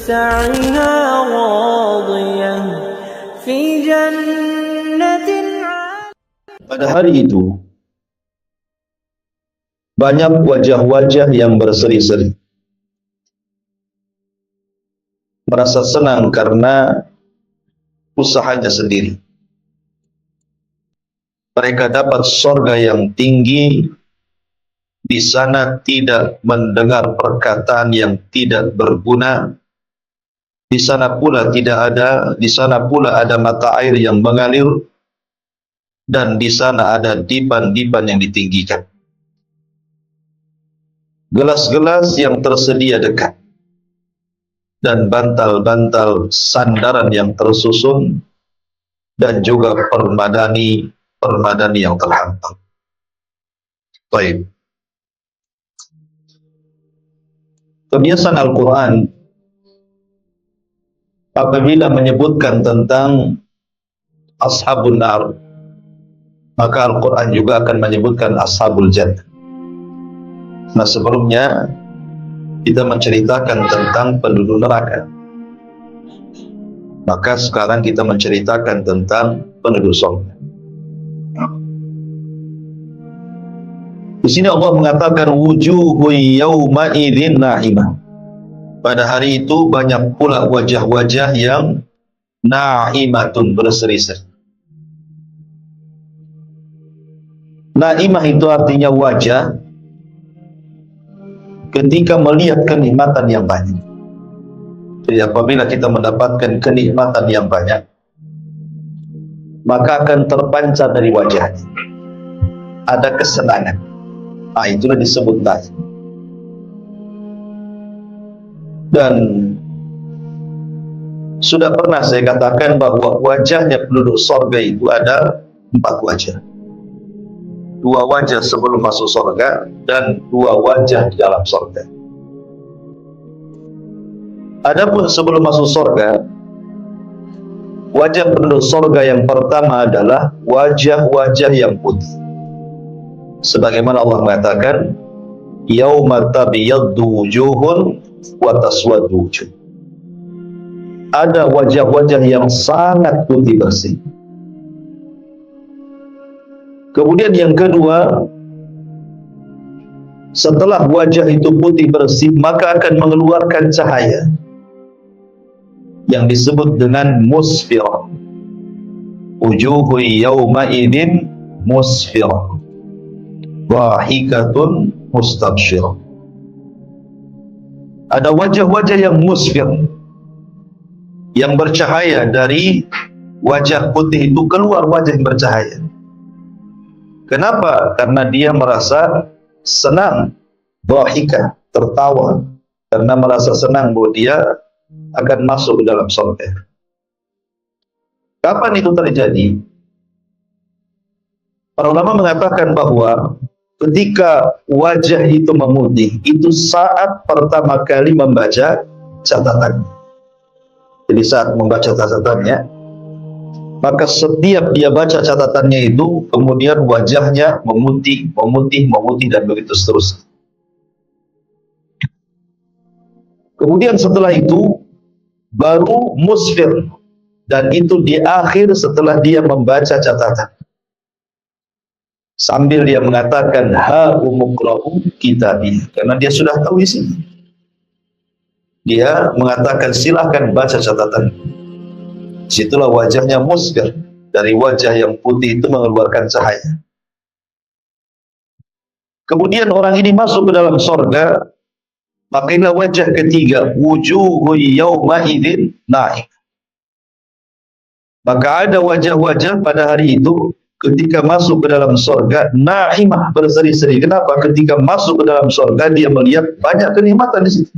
سعيها راضية في جنة عالية. Pada hari itu banyak wajah-wajah yang berseri-seri, merasa senang karena usahanya sendiri. Mereka dapat surga yang tinggi. Di sana tidak mendengar perkataan yang tidak berguna. Di sana pula ada mata air yang mengalir, dan di sana ada dipan-dipan yang ditinggikan. Gelas-gelas yang tersedia dekat, dan bantal-bantal sandaran yang tersusun, dan juga permadani yang terhampang. Baik. Kebiasaan Al-Quran apabila menyebutkan tentang Ashabun Nar, maka Al-Quran juga akan menyebutkan Ashabul Jannah. Nah, sebelumnya kita menceritakan tentang penduduk neraka, maka sekarang kita menceritakan tentang penduduk surga. Di sini Allah mengatakan wujuhu yawma idzin na'imah. Pada hari itu banyak pula wajah-wajah yang na'imatun, berseri-seri. Na'imah itu artinya wajah ketika melihat kenikmatan yang banyak. Jadi apabila kita mendapatkan kenikmatan yang banyak, maka akan terpancar dari wajahnya ada kesenangan. Nah, itulah disebut na'im. Dan sudah pernah saya katakan bahwa wajahnya penduduk surga itu ada 4 wajah. 2 wajah sebelum masuk surga dan 2 wajah di dalam surga. Adapun sebelum masuk surga, wajah penduduk surga yang pertama adalah wajah-wajah yang putih. Sebagaimana Allah mengatakan, yauma tabyaddu wujuhun wa taswaddu wujuh. Ada wajah-wajah yang sangat putih bersih. Kemudian yang kedua, setelah wajah itu putih bersih, maka akan mengeluarkan cahaya yang disebut dengan musfirah. Wujuhu yawma idzin musfirah, dhahikatun mustabsyirah. Ada wajah-wajah yang musfir, yang bercahaya. Dari wajah putih itu keluar wajah yang bercahaya. Kenapa? Karena dia merasa senang, dhahika, tertawa, karena merasa senang bahwa dia akan masuk ke dalam surga. Kapan itu terjadi? Para ulama mengatakan bahwa ketika wajah itu memutih, itu saat pertama kali membaca catatan. Jadi saat membaca catatannya, maka setiap dia baca catatannya itu, kemudian wajahnya memutih, dan begitu seterusnya. Kemudian setelah itu baru musfir, dan itu di akhir setelah dia membaca catatan, sambil dia mengatakan ha umuqra'u kitabi, karena dia sudah tahu isinya. Dia mengatakan silahkan baca catatan. Situlah wajahnya musfir. Dari wajah yang putih itu mengeluarkan cahaya. Kemudian orang ini masuk ke dalam surga, maka inilah wajah ketiga, wujuhu yawma idzin na'im. Maka ada wajah-wajah pada hari itu ketika masuk ke dalam surga, na'imah, berseri-seri. Kenapa? Ketika masuk ke dalam surga, dia melihat banyak kenikmatan di situ.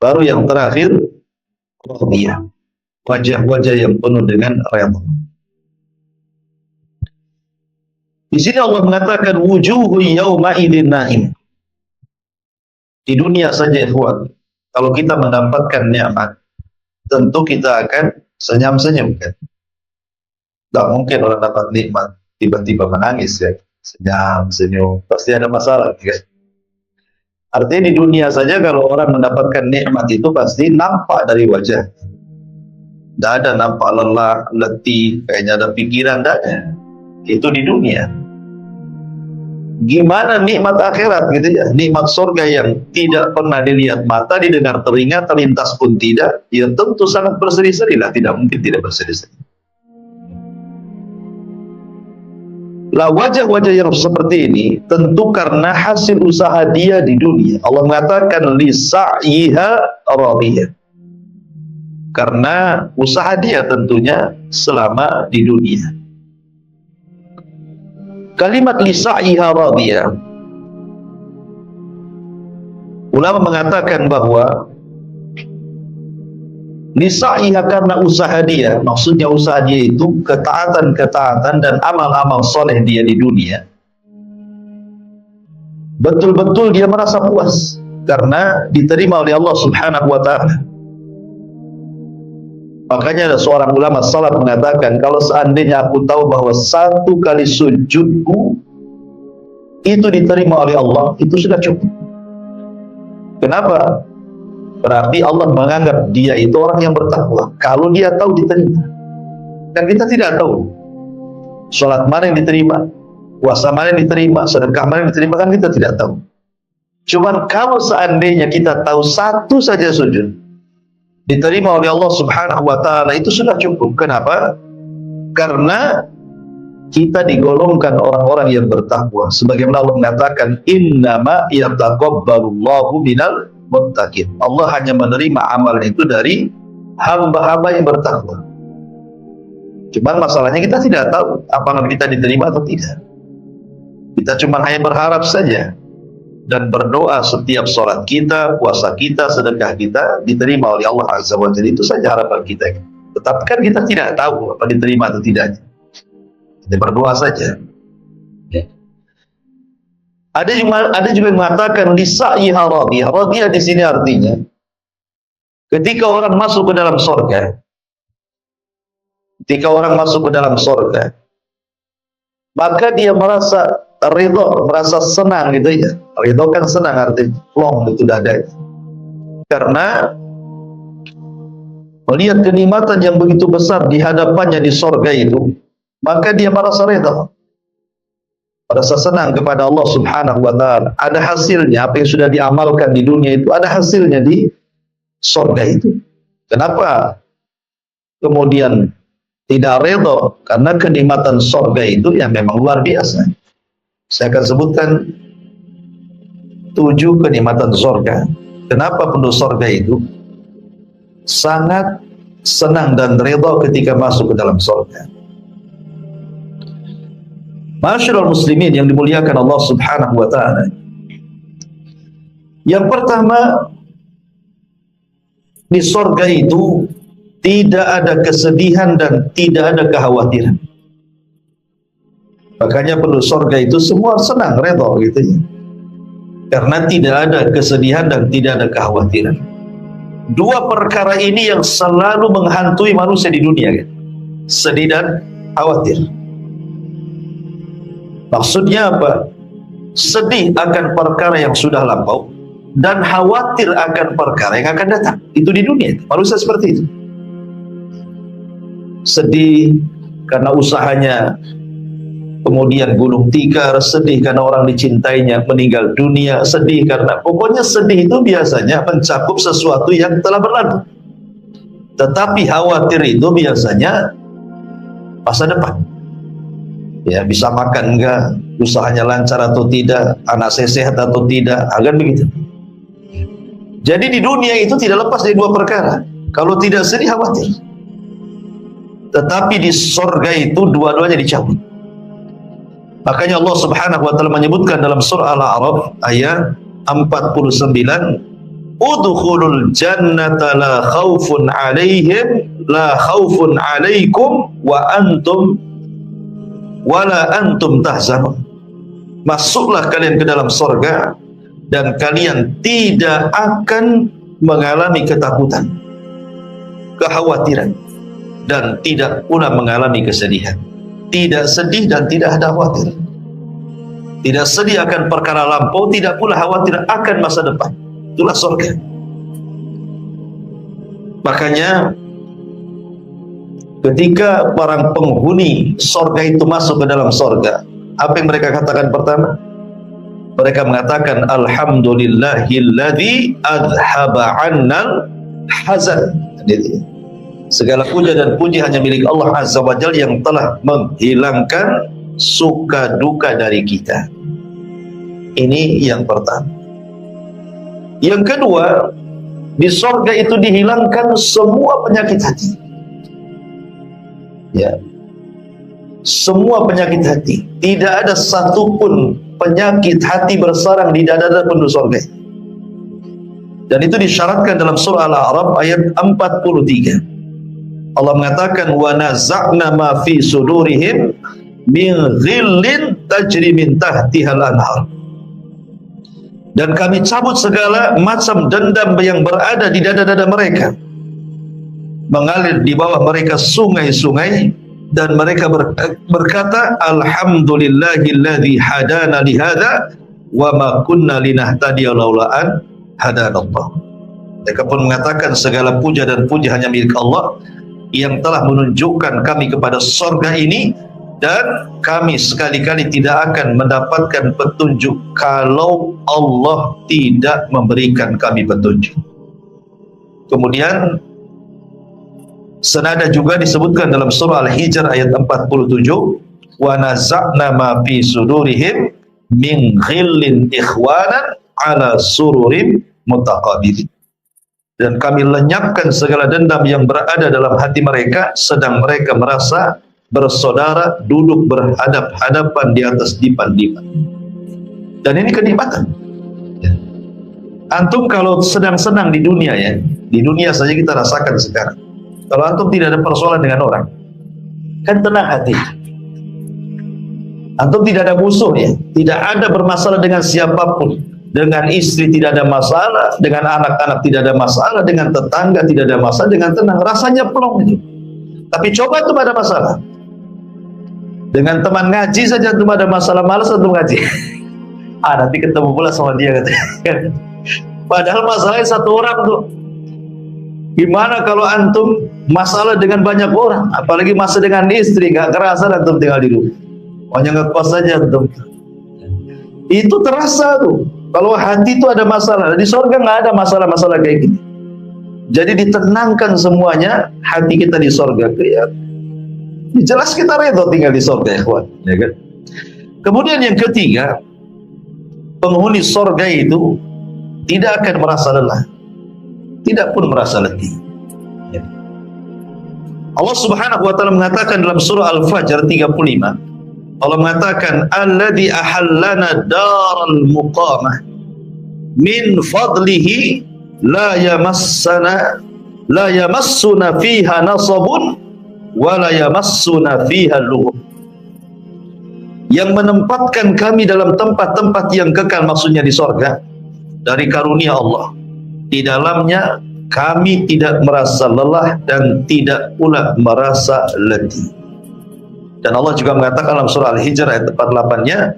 Baru yang terakhir, radiyah, wajah-wajah yang penuh dengan redha. Di sini Allah mengatakan wujuhu yawma idzin na'im. Di dunia saja, ikhwan, kalau kita mendapatkan nikmat, tentu kita akan senyum-senyum, kan? Tak mungkin orang dapat nikmat tiba-tiba menangis, ya. Senyum-senyum, pasti ada masalah, kan? Artinya di dunia saja kalau orang mendapatkan nikmat itu pasti nampak dari wajah. Tidak ada nampak lelah, letih, kayaknya ada pikiran, tidak ada. Itu di dunia. Gimana nikmat akhirat gitu ya, nikmat surga yang tidak pernah dilihat mata, didengar telinga, terlintas pun tidak, ya tentu sangat berseri-seri lah, tidak mungkin tidak berseri-seri. Lah wajah-wajah yang seperti ini tentu karena hasil usaha dia di dunia. Allah mengatakan li sa'yiha radiyah. Karena usaha dia tentunya selama di dunia. Kalimat li sa'yiha radiyah, ulama mengatakan bahwa li sa'yiha karena usaha dia, maksudnya usaha dia itu ketaatan-ketaatan dan amal-amal soleh dia di dunia, betul-betul dia merasa puas karena diterima oleh Allah Subhanahu wa ta'ala. Makanya ada seorang ulama salaf mengatakan, kalau seandainya aku tahu bahwa satu kali sujudku itu diterima oleh Allah, itu sudah cukup. Kenapa? Berarti Allah menganggap dia itu orang yang bertakwa. Kalau dia tahu diterima. Dan kita tidak tahu sholat mana yang diterima, puasa mana yang diterima, sedekah mana yang diterima, kan kita tidak tahu. Cuman kalau seandainya kita tahu satu saja sujud diterima oleh Allah Subhanahu wa ta'ala, itu sudah cukup. Kenapa? Karena kita digolongkan orang-orang yang bertakwa. Sebagaimana Allah mengatakan, innama yataqabbalullahu minal muttaqin. Allah hanya menerima amal itu dari hamba-hamba yang bertakwa. Cuman masalahnya kita tidak tahu apakah kita diterima atau tidak. Kita cuma hanya berharap saja dan berdoa setiap sholat kita, puasa kita, sedekah kita diterima oleh Allah Azza wa Jalla. Itu saja harapan kita. Tetapi kan kita tidak tahu apa diterima atau tidaknya. Kita berdoa saja. Ada juga yang mengatakan li sa'yiha radiyah. Radiyah di sini artinya ketika orang masuk ke dalam surga, maka dia merasa ridho, merasa senang gitu ya. Ridho kan senang, artinya plong itu dadanya. Karena melihat kenikmatan yang begitu besar di hadapannya di surga itu, maka dia merasa ridho, merasa senang kepada Allah Subhanahu wa ta'ala. Ada hasilnya, apa yang sudah diamalkan di dunia itu ada hasilnya di surga itu. Kenapa kemudian tidak ridho? Karena kenikmatan surga itu yang memang luar biasa. Saya akan sebutkan 7 kenikmatan surga. Kenapa penduduk surga itu sangat senang dan ridho ketika masuk ke dalam surga. Masyarul muslimin yang dimuliakan Allah Subhanahu wa ta'ala. Yang pertama, di surga itu tidak ada kesedihan dan tidak ada kekhawatiran. Makanya penduduk surga itu semua senang, redha gitu ya. Karena tidak ada kesedihan dan tidak ada kekhawatiran. 2 perkara ini yang selalu menghantui manusia di dunia, gitu. Sedih dan khawatir. Maksudnya apa? Sedih akan perkara yang sudah lampau dan khawatir akan perkara yang akan datang. Itu di dunia, manusia seperti itu. Sedih karena usahanya kemudian gulung tikar, sedih karena orang dicintainya meninggal dunia, sedih karena, pokoknya sedih itu biasanya mencakup sesuatu yang telah berlalu. Tetapi khawatir itu biasanya masa depan. Ya, bisa makan enggak, usahanya lancar atau tidak, anak saya sehat atau tidak, agar begitu. Jadi di dunia itu tidak lepas dari 2 perkara. Kalau tidak sedih, khawatir. Tetapi di surga itu dua-duanya dicabut. Makanya Allah Subhanahu wa ta'ala menyebutkan dalam surah Al-A'raf ayat 49, udkhulul jannata la khaufun 'alaihim la khaufun 'alaikum wa antum tahzanun. Masuklah kalian ke dalam surga dan kalian tidak akan mengalami ketakutan, kekhawatiran, dan tidak pula mengalami kesedihan. Tidak sedih dan tidak ada khawatir. tidak sedih akan perkara lampau, tidak pula khawatir akan masa depan. Itulah surga. Makanya ketika para penghuni surga itu masuk ke dalam surga, apa yang mereka katakan pertama? Mereka mengatakan alhamdulillahilladzi adhaba 'annal hazan. Segala puja dan puji hanya milik Allah Azza wa Jalla yang telah menghilangkan suka duka dari kita. Ini yang pertama. Yang kedua, di surga itu dihilangkan semua penyakit hati. Ya. Semua penyakit hati. Tidak ada satupun penyakit hati bersarang di dada penduduk surga. Dan itu disyaratkan dalam surah Al-A'raf ayat 43. Allah mengatakan wa naza'na ma fi sudurihim min ghillin tajri min tahtihal anhar. Dan kami cabut segala macam dendam yang berada di dada-dada mereka, mengalir di bawah mereka sungai-sungai, dan mereka berkata alhamdulillahilladzi hadana lihada wa ma kunna linahtadiya laula an hadanallah. Mereka pun mengatakan segala puja dan puji hanya milik Allah yang telah menunjukkan kami kepada surga ini, dan kami sekali-kali tidak akan mendapatkan petunjuk kalau Allah tidak memberikan kami petunjuk. Kemudian senada juga disebutkan dalam surah Al-Hijr ayat 47, wa naza'na ma fi sudurihim min ghillin ikhwanan ala sururim mutaqabilin. Dan kami lenyapkan segala dendam yang berada dalam hati mereka, sedang mereka merasa bersaudara duduk berhadap-hadapan di atas dipan-dipan. Dan ini kenikmatan. Antum kalau sedang senang di dunia, ya, di dunia saja kita rasakan sekarang. Kalau antum tidak ada persoalan dengan orang, kan tenang hati. Antum tidak ada musuh, ya, tidak ada bermasalah dengan siapapun. Dengan istri tidak ada masalah, dengan anak-anak tidak ada masalah, dengan tetangga tidak ada masalah, dengan tenang, rasanya plong itu. Tapi coba itu ada masalah. Dengan teman ngaji saja itu ada masalah, malas untuk ngaji. Nanti ketemu pula sama dia katanya. Padahal masalahnya satu orang tuh. Gimana kalau antum masalah dengan banyak orang, apalagi masalah dengan istri, nggak kerasa antum tinggal di rumah. Hanya ngekos saja antum. Itu terasa tuh. Kalau hati itu ada masalah, di surga nggak ada masalah-masalah kayak gini. Jadi ditenangkan semuanya hati kita di surga. Ya, jelas kita redho tinggal di surga, ya kawan. Ya kan? Kemudian yang ketiga, penghuni surga itu tidak akan merasa lelah, tidak pun merasa letih. Ya. Allah Subhanahu wa taala mengatakan dalam surah Al-Fajr 35, Allah mengatakan alladzi ahallana daral muqamah min fadlihi la yamassuna fiha nasabun wa la yamassuna fiha lughub. Yang menempatkan kami dalam tempat-tempat yang kekal, maksudnya di surga, dari karunia Allah. Di dalamnya kami tidak merasa lelah dan tidak pula merasa letih. Dan Allah juga mengatakan dalam surah Al-Hijr ayat 48-nya,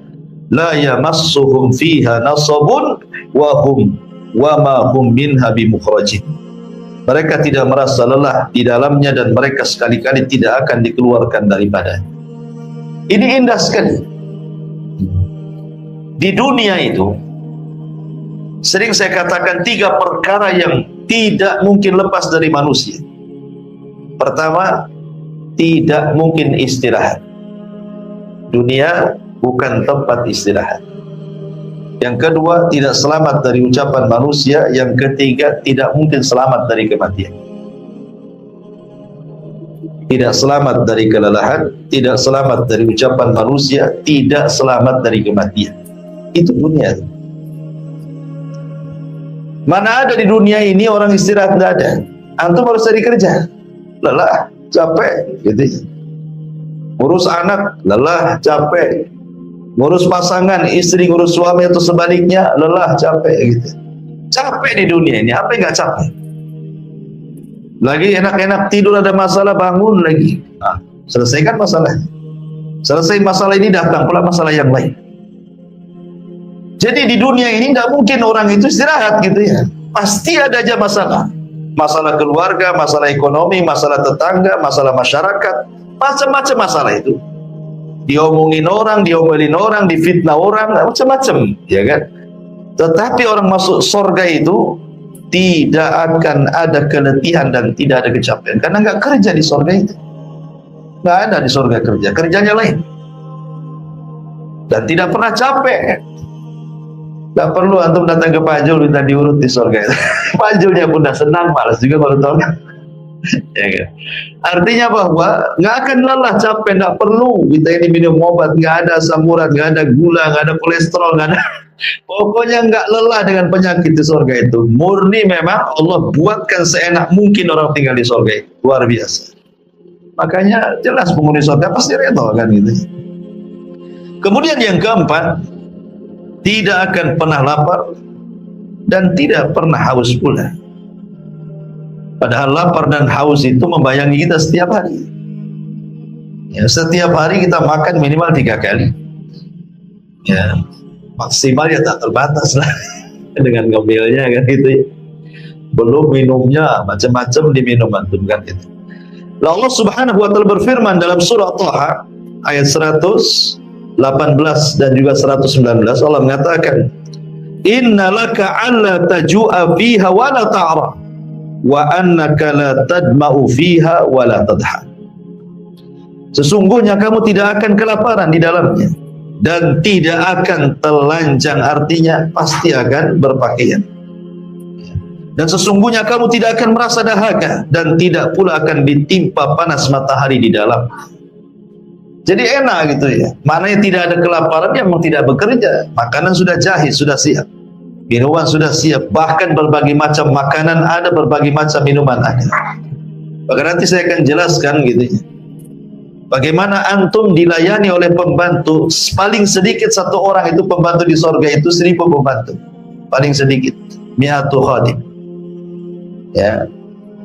la yamassuhum fiha nasabun wa ma hum minha bimukhrajin. Mereka tidak merasa lelah di dalamnya dan mereka sekali-kali tidak akan dikeluarkan daripada. Ini indah sekali. Di dunia itu sering saya katakan 3 perkara yang tidak mungkin lepas dari manusia. Pertama, tidak mungkin istirahat. Dunia bukan tempat istirahat. Yang kedua, tidak selamat dari ucapan manusia. Yang ketiga, tidak mungkin selamat dari kematian. Tidak selamat dari kelelahan, tidak selamat dari ucapan manusia, tidak selamat dari kematian. Itu dunia. Mana ada di dunia ini orang istirahat? Tidak ada. Antum harus cari kerja, lelah, capek, gitu. Ngurus anak, lelah, capek. Ngurus pasangan, istri, ngurus suami atau sebaliknya, lelah, capek, gitu. Capek di dunia ini, apa yang nggak capek? Lagi enak-enak tidur ada masalah, bangun lagi. Selesaikan masalah. Selesai masalah ini, datang pula masalah yang lain. Jadi di dunia ini tidak mungkin orang itu istirahat gitu ya. Pasti ada aja masalah. Masalah keluarga, masalah ekonomi, masalah tetangga, masalah masyarakat, macam-macam masalah itu. Diomongin orang, diomelin orang, difitnah orang, macam-macam, ya kan? Tetapi orang masuk surga itu tidak akan ada keletihan dan tidak ada kecapean, karena nggak kerja di surga itu. Nggak ada di surga kerja, kerjanya lain. Dan tidak pernah capek. Nggak perlu antum datang ke Pak Jul minta diurut di surga itu. Pak Julnya pun udah senang, malas juga kalau tahu. Ya kan? Artinya bahwa nggak akan lelah, capek, nggak perlu kita ini minum obat, nggak ada asam urat, nggak ada gula, nggak ada kolesterol, nggak ada. Pokoknya nggak lelah dengan penyakit di surga itu. Murni memang Allah buatkan seenak mungkin orang tinggal di surga itu. Luar biasa. Makanya jelas penghuni surga pasti redha kan gitu. Kemudian yang keempat, tidak akan pernah lapar dan tidak pernah haus pula. Padahal lapar dan haus itu membayangi kita setiap hari. Ya, setiap hari kita makan minimal 3 kali. Ya, maksimal ya tak terbatas lah dengan ngemilnya kan itu. Ya. Belum minumnya macam-macam diminum antum kan itu. Allah Subhanahu wa taala berfirman dalam surah Thaha ayat 118 dan juga 119, Allah mengatakan, innalaka alla tajua fiha wa la ta'ra wa annaka la tadma'u fiha wa la tadha. Sesungguhnya kamu tidak akan kelaparan di dalamnya dan tidak akan telanjang, artinya pasti akan berpakaian. Dan sesungguhnya kamu tidak akan merasa dahaga dan tidak pula akan ditimpa panas matahari di dalam. Jadi enak gitu ya. Maknanya tidak ada kelaparan, yang memang tidak bekerja. Makanan sudah jahit, sudah siap. Minuman sudah siap. Bahkan berbagai macam makanan ada, berbagai macam minuman ada. Bahkan nanti saya akan jelaskan gitu ya. Bagaimana antum dilayani oleh pembantu. Paling sedikit satu orang itu pembantu di sorga itu 1000 pembantu. Paling sedikit 100 khadim. Ya.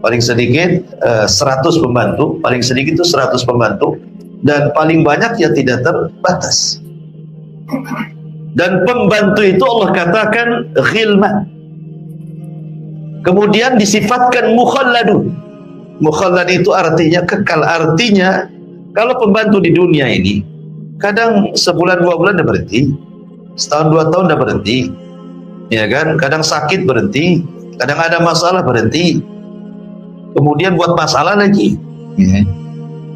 Paling sedikit 100 pembantu. Paling sedikit itu 100 pembantu. Dan paling banyak ya tidak terbatas. Dan pembantu itu Allah katakan ghilman. Kemudian disifatkan mukhalladun. Mukhallad itu artinya kekal. Artinya kalau pembantu di dunia ini kadang sebulan 2 bulan udah berhenti, setahun 2 tahun udah berhenti, ya kan? Kadang sakit berhenti, kadang ada masalah berhenti, kemudian buat masalah lagi. Ya.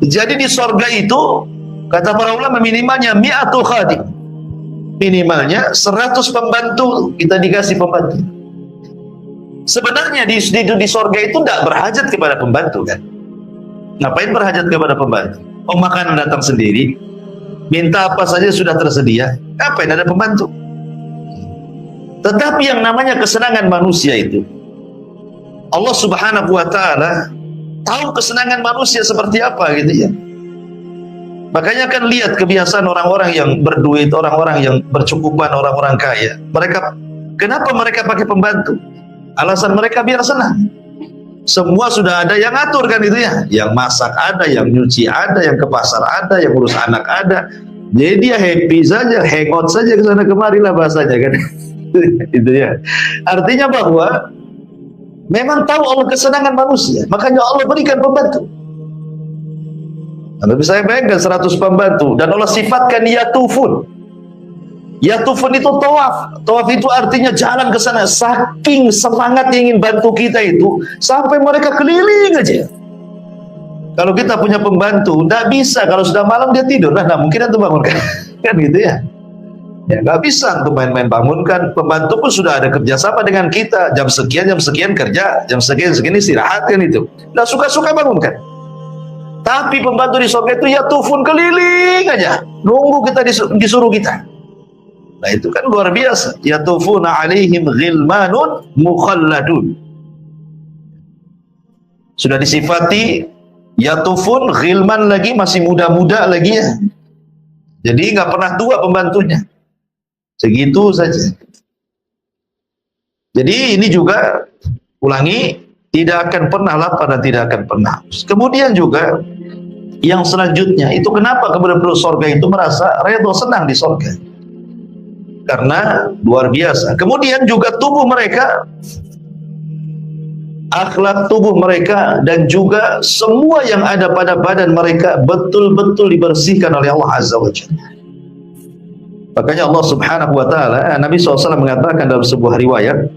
Jadi di sorga itu kata para ulama minimalnya 100 khadim, minimalnya 100 pembantu kita dikasih pembantu. Sebenarnya di sorga itu tidak berhajat kepada pembantu kan? Ngapain berhajat kepada pembantu? Oh, makanan datang sendiri, minta apa saja sudah tersedia. Ngapain ada pembantu? Tetapi yang namanya kesenangan manusia itu, Allah Subhanahu wa taala tahu kesenangan manusia seperti apa gitu ya. Makanya kan lihat kebiasaan orang-orang yang berduit, orang-orang yang bercukupan, orang-orang kaya. Kenapa mereka pakai pembantu? Alasan mereka biar senang. Semua sudah ada yang ngatur kan itu ya. Yang masak ada, yang nyuci ada, yang ke pasar ada, yang urus anak ada. Jadi dia happy saja, hangout saja ke sana kemari lah bahasanya kan. Itu ya. Artinya bahwa memang tahu Allah kesenangan manusia, makanya Allah berikan pembantu. Anda bisa bayangkan 100 pembantu dan Allah sifatkan yatufun. Yatufun itu tawaf. Tawaf itu artinya jalan ke sana. Saking semangat ingin bantu kita itu sampai mereka keliling aja. Kalau kita punya pembantu, tidak bisa. Kalau sudah malam dia tidur, nah mungkin itu bangunkan. Kan gitu ya. Ya nggak bisa untuk main-main bangunkan. Pembantu pun sudah ada kerjasama dengan kita. Jam sekian kerja, jam sekian istirahat kan itu. Nah suka-suka bangunkan. Tapi pembantu di surga itu ya tufun keliling aja, nunggu kita disuruh kita. Nah itu kan luar biasa. Ya tufuna alaihim ghilmanun mukhalladun. Sudah disifati ya tufun ghilman lagi, masih muda-muda lagi ya. Jadi nggak pernah tua pembantunya. Segitu saja. Jadi ini juga ulangi, tidak akan pernah lapar dan tidak akan pernah haus. Kemudian juga yang selanjutnya itu kenapa kemudian penduduk surga itu merasa redha senang di surga? karena luar biasa. Kemudian juga tubuh mereka, akhlak tubuh mereka, dan juga semua yang ada pada badan mereka betul-betul dibersihkan oleh Allah Azza wa Jalla. Makanya Allah Subhanahu wa taala, Nabi SAW mengatakan dalam sebuah riwayat,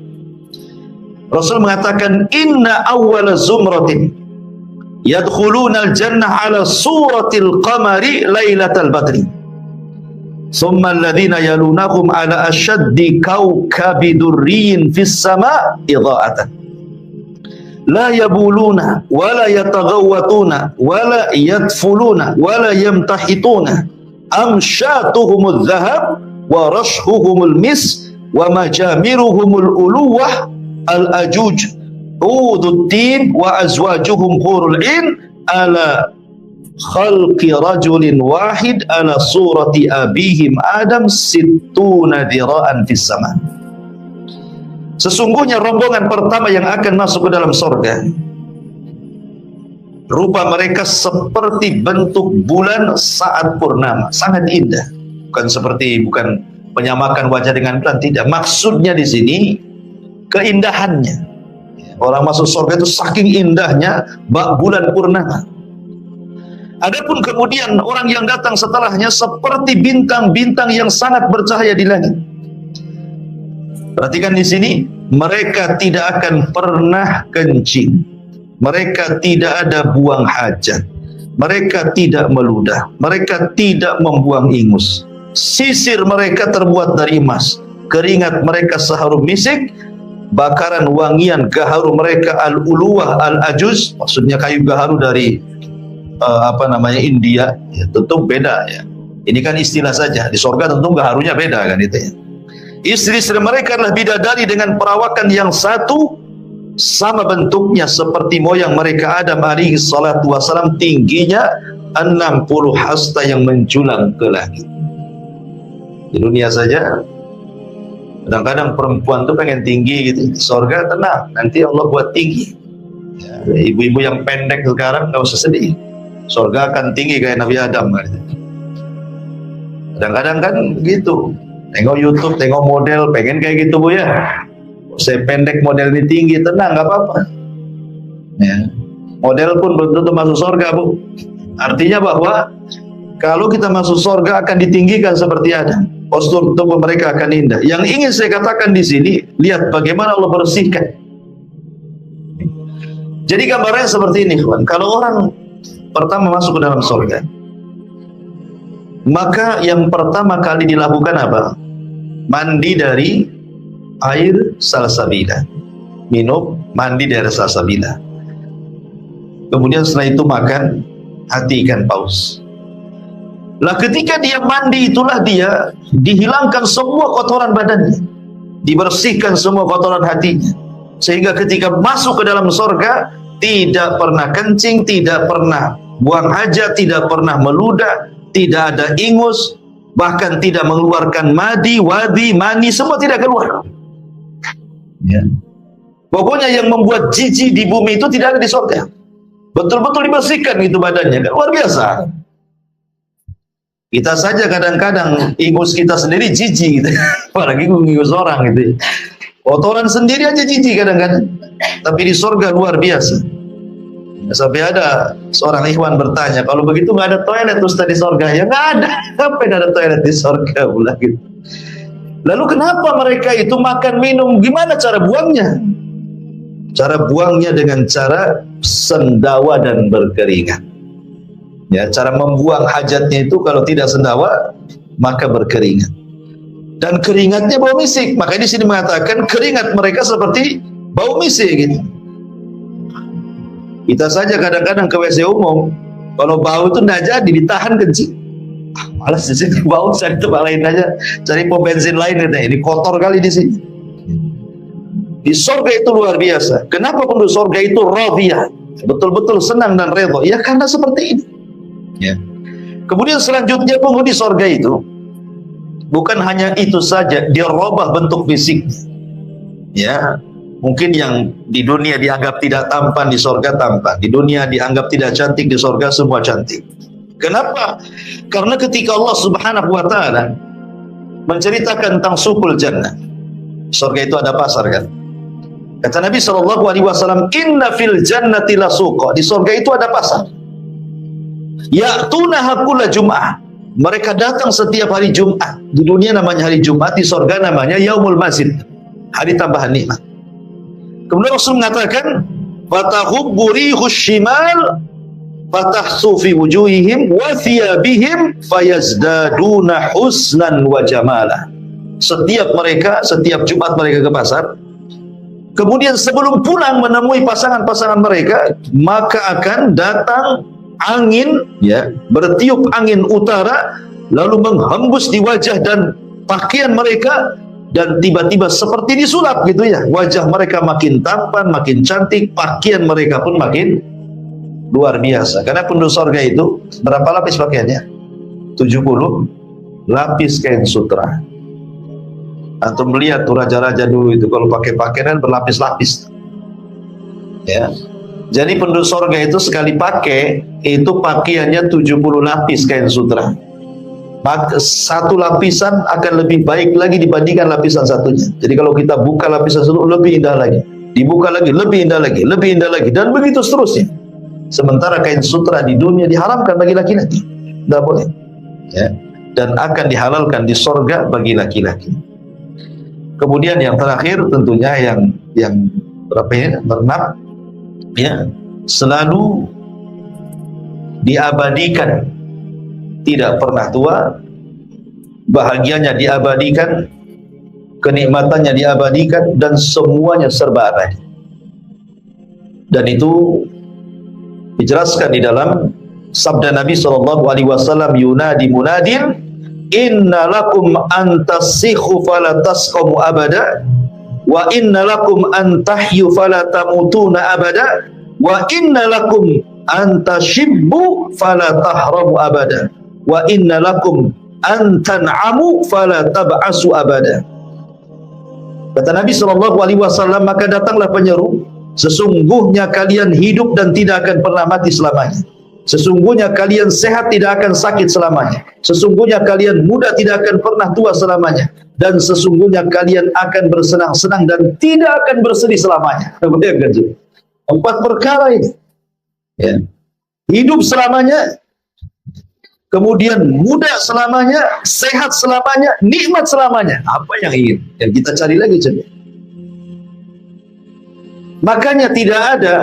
Rasul mengatakan, inna awwala zumratin yadkhuluna al-jannah ala suratil qamari lailatal badri, thumma alladhina yalunahum ala ashaddi kawkabi durriyin fis sama' idha'atan la yabuluna wala yataghawwatuna wala yadfuluna wala yamtahituna amsyatuhumul dhahab wa rashhuhumul mis wa majamiruhumul uluwah al-ajuj ududdin wa azwajuhum hurul in ala khalqi rajulin wahid ala surati abihim Adam sittuna dira'an fis sama. Sesungguhnya rombongan pertama yang akan masuk ke dalam surga, rupa mereka seperti bentuk bulan saat purnama, sangat indah. Bukan menyamakan wajah dengan bulan, tidak. Maksudnya di sini keindahannya. Orang masuk surga itu saking indahnya bak bulan purnama. Adapun kemudian orang yang datang setelahnya seperti bintang-bintang yang sangat bercahaya di langit. Perhatikan di sini, mereka tidak akan pernah kencing, mereka tidak ada buang hajat, mereka tidak meludah, mereka tidak membuang ingus. Sisir mereka terbuat dari emas, keringat mereka seharum misik, bakaran wangian gaharu mereka al-uluwah al-ajuz, maksudnya kayu gaharu dari India, ya, tentu beda ya. Ini kan istilah saja, di surga tentu gaharunya beda kan itu ya. Istri-istri mereka adalah bidadari dengan perawakan yang satu, sama bentuknya seperti moyang mereka Adam alaihi salatu wasalam, tingginya 60 hasta yang menjulang ke langit. Di dunia saja kadang-kadang perempuan tuh pengen tinggi gitu, di surga tenang, nanti Allah buat tinggi ya. Ibu-ibu yang pendek sekarang nggak usah sedih, surga akan tinggi kayak Nabi Adam gitu. Kadang-kadang kan gitu, tengok YouTube, tengok model, pengen kayak gitu bu ya, saya pendek model ini tinggi, tenang nggak apa-apa ya. Model pun belum tentu masuk surga bu. Artinya bahwa kalau kita masuk surga akan ditinggikan seperti Adam, postur tubuh mereka akan indah. Yang ingin saya katakan di sini, lihat bagaimana Allah bersihkan. Jadi gambarnya seperti ini, kawan. Kalau orang pertama masuk ke dalam surga, maka yang pertama kali dilakukan apa? Mandi dari air salsabila, minum, mandi dari salsabila. Kemudian setelah itu makan hati ikan paus. Lah ketika dia mandi, itulah dia dihilangkan semua kotoran badannya, dibersihkan semua kotoran hatinya, sehingga ketika masuk ke dalam surga tidak pernah kencing, tidak pernah buang hajat, tidak pernah meludah, tidak ada ingus, bahkan tidak mengeluarkan madi, wadi, mani, semua tidak keluar ya. Pokoknya yang membuat jijik di bumi itu tidak ada di surga, betul-betul dibersihkan itu badannya, kan luar biasa. Kita saja kadang-kadang ingus kita sendiri jijik gitu. Apalagi ingus orang gitu. Kotoran sendiri aja jijik kadang-kadang. Tapi di surga luar biasa. Sampai ada seorang ikhwan bertanya, kalau begitu nggak ada toilet Ustaz di surga? Ya nggak ada. Apa yang ada toilet di surga pula gitu. Lalu kenapa mereka itu makan minum? Gimana cara buangnya? Cara buangnya dengan cara sendawa dan berkeringat. Ya, cara membuang hajatnya itu kalau tidak sendawa maka berkeringat. Dan keringatnya bau misik. Makanya di sini mengatakan keringat mereka seperti bau misik gitu. Kita saja kadang-kadang ke WC umum, kalau bau itu tidak jadi, ditahan kencing. Malas di sini bau, cari tempat lain aja, cari pom bensin lain. Ini kotor kali di sini. Di surga itu luar biasa. Kenapa penduduk surga itu radiyah, betul-betul senang dan redha? Ya karena seperti ini. Ya. Kemudian selanjutnya penghuni surga itu bukan hanya itu saja, dia robah bentuk fisik. Ya, mungkin yang di dunia dianggap tidak tampan, di surga tampan. Di dunia dianggap tidak cantik, di surga semua cantik. Kenapa? Karena ketika Allah Subhanahu wa taala menceritakan tentang sukul jannah. Surga itu ada pasar kan? Kata Nabi SAW, inna fil jannati la suqa. Di surga itu ada pasar. Ya'tunaha kulla jum'ah. Mereka datang setiap hari Jumat. Di dunia namanya hari Jumat, di surga namanya Yaumul Mazid, hari tambahan nikmat. Kemudian Rasul mengatakan, fatahubbu rihus shimal fatahsu fi wujuhihim wa thiyabihim fayazdaduna husnan wa jamala. Setiap Jumat mereka ke pasar, kemudian sebelum pulang menemui pasangan-pasangan mereka, maka akan datang angin, ya, bertiup angin utara, lalu menghembus di wajah dan pakaian mereka, dan tiba-tiba seperti disulap gitu ya, wajah mereka makin tampan, makin cantik, pakaian mereka pun makin luar biasa. Karena penduduk surga itu berapa lapis pakaiannya? 70 lapis kain sutra. Atau melihat tuh raja-raja dulu itu kalau pakai pakaian berlapis-lapis, ya. Jadi penduduk surga itu sekali pakai itu pakaiannya 70 lapis kain sutra. Satu lapisan akan lebih baik lagi dibandingkan lapisan satunya. Jadi kalau kita buka lapisan satu lebih indah lagi, dibuka lagi lebih indah lagi, lebih indah lagi, dan begitu seterusnya. Sementara kain sutra di dunia diharamkan bagi laki-laki, tidak boleh, ya. Dan akan dihalalkan di surga bagi laki-laki. Kemudian yang terakhir tentunya yang berapa ya? Bernam, ya, selalu diabadikan, tidak pernah tua, bahagianya diabadikan, kenikmatannya diabadikan, dan semuanya serba abadi. Dan itu dijelaskan di dalam sabda Nabi SAW, yunadi munadin, inna lakum antasikhu falatasqamu abada, wa inna lakum antahyu falatamutuna abada, wa inna lakum antashibbu falatahramu abada, wa inna lakum antan'amu falatab'asu abada. Kata Nabi SAW, maka datanglah penyeru, sesungguhnya kalian hidup dan tidak akan pernah mati selamanya. Sesungguhnya kalian sehat, tidak akan sakit selamanya. Sesungguhnya kalian muda, tidak akan pernah tua selamanya. Dan sesungguhnya kalian akan bersenang-senang dan tidak akan bersedih selamanya. 4 perkara ini, ya. Hidup selamanya, kemudian muda selamanya, sehat selamanya, nikmat selamanya. Apa yang ingin? Yang kita cari lagi coba. Makanya tidak ada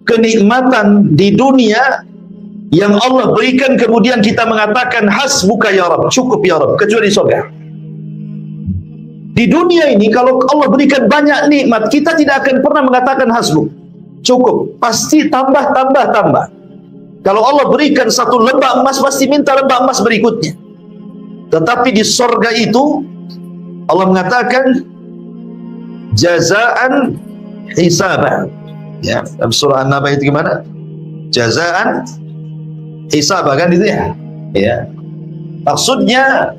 kenikmatan di dunia yang Allah berikan kemudian kita mengatakan hasbuka ya Rabb, cukup ya Rabb, kecuali surga. Di dunia ini kalau Allah berikan banyak nikmat, kita tidak akan pernah mengatakan hasbuk, cukup, pasti tambah. Kalau Allah berikan satu lembah emas, pasti minta lembah emas berikutnya. Tetapi di surga itu Allah mengatakan jazaan hisaba. Ya, dalam surah An-Naba itu gimana? Jazaan hisab, kan itu ya? Ya. Maksudnya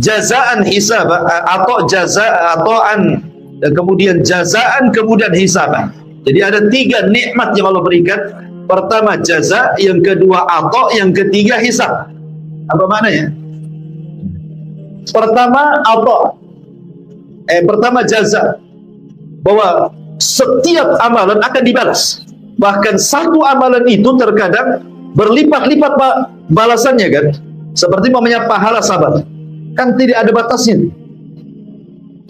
jazaan hisab atau jazaan, kemudian jazaan, kemudian hisab. Jadi ada 3 nikmat yang Allah berikan. Pertama jaza, yang kedua atau, yang ketiga hisab. Apa maknanya? Pertama atau, pertama jaza, bahwa setiap amalan akan dibalas. Bahkan satu amalan itu terkadang berlipat-lipat balasannya kan. Seperti namanya pahala sabar, kan tidak ada batasnya.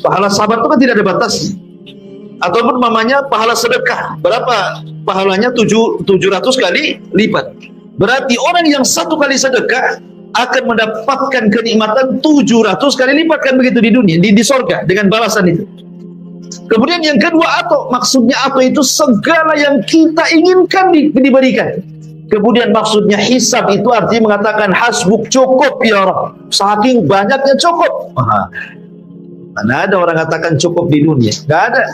Pahala sabar itu kan tidak ada batasnya. Ataupun namanya pahala sedekah, berapa pahalanya? 700 kali lipat. Berarti orang yang 1 kali sedekah akan mendapatkan kenikmatan 700 kali lipat, kan begitu di dunia, di surga dengan balasan itu. Kemudian yang kedua atau, maksudnya atau itu segala yang kita inginkan diberikan. Kemudian maksudnya hisab itu artinya mengatakan hasbuk, cukup ya Rabb, saking banyaknya cukup. Mana ada orang katakan cukup di dunia? Nggak ada.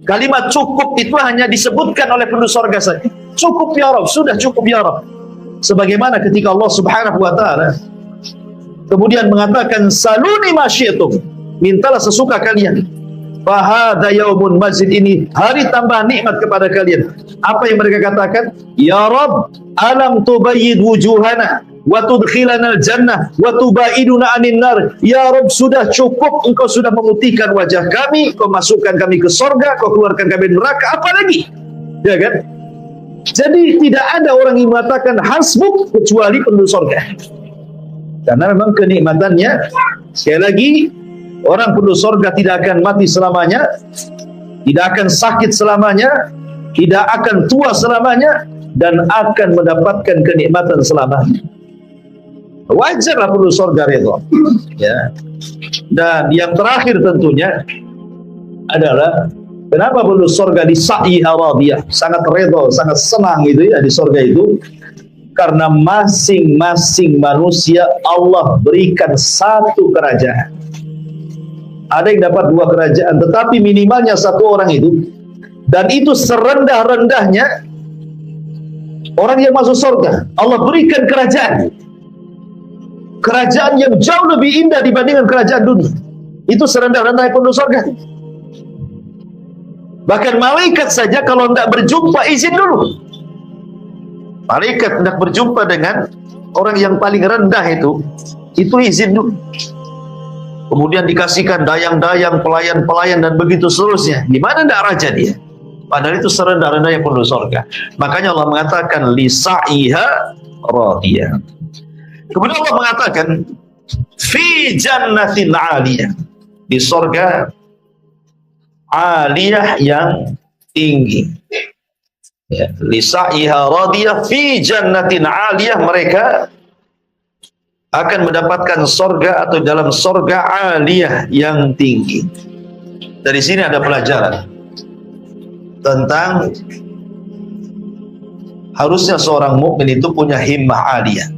Kalimat cukup itu hanya disebutkan oleh penduduk surga saja. Cukup ya Rabb, sudah cukup ya Rabb. Sebagaimana ketika Allah Subhanahu wa taala kemudian mengatakan saluni ma syi'tum, mintalah sesuka kalian. Fahada yaumun mazid, ini hari tambah nikmat kepada kalian. Apa yang mereka katakan? Ya Rabb, alam tubayyid wujuhana, wa tudkhilana al-jannah wa tubaiduna 'anil nar. Ya Rabb, sudah cukup, engkau sudah memutihkan wajah kami, kau masukkan kami ke surga, kau keluarkan kami dari neraka, apa lagi? Ya kan? Jadi tidak ada orang yang mengatakan hasbuk kecuali penduduk surga. Karena memang kenikmatannya, sekali lagi, orang penduduk surga tidak akan mati selamanya, tidak akan sakit selamanya, tidak akan tua selamanya, dan akan mendapatkan kenikmatan selamanya. Wajarlah penduduk surga itu. Ya. Dan yang terakhir tentunya adalah kenapa penduduk surga di sa'iha radiyah, sangat redha, sangat senang itu ya di surga itu, karena masing-masing manusia Allah berikan satu kerajaan. Ada yang dapat dua kerajaan, tetapi minimalnya satu orang itu, dan itu serendah-rendahnya orang yang masuk surga, Allah berikan kerajaan. Kerajaan yang jauh lebih indah dibandingkan kerajaan dunia. Itu serendah-rendahnya penduduk surga. Bahkan malaikat saja kalau tidak berjumpa izin dulu. Malaikat hendak berjumpa dengan orang yang paling rendah itu izin dulu. Kemudian dikasihkan dayang-dayang, pelayan-pelayan, dan begitu seterusnya. Di mana tidak raja dia? Padahal itu serendah-rendahnya penduduk surga. Makanya Allah mengatakan lisa'iha radiyah. Kemudian Allah mengatakan fi jannatin 'aliyah, di surga aliyah yang tinggi. Ya, lisa'iha radiyah fi jannatin 'aliyah, mereka akan mendapatkan surga atau dalam surga aliyah yang tinggi. Dari sini ada pelajaran tentang harusnya seorang mukmin itu punya himmah aliyah,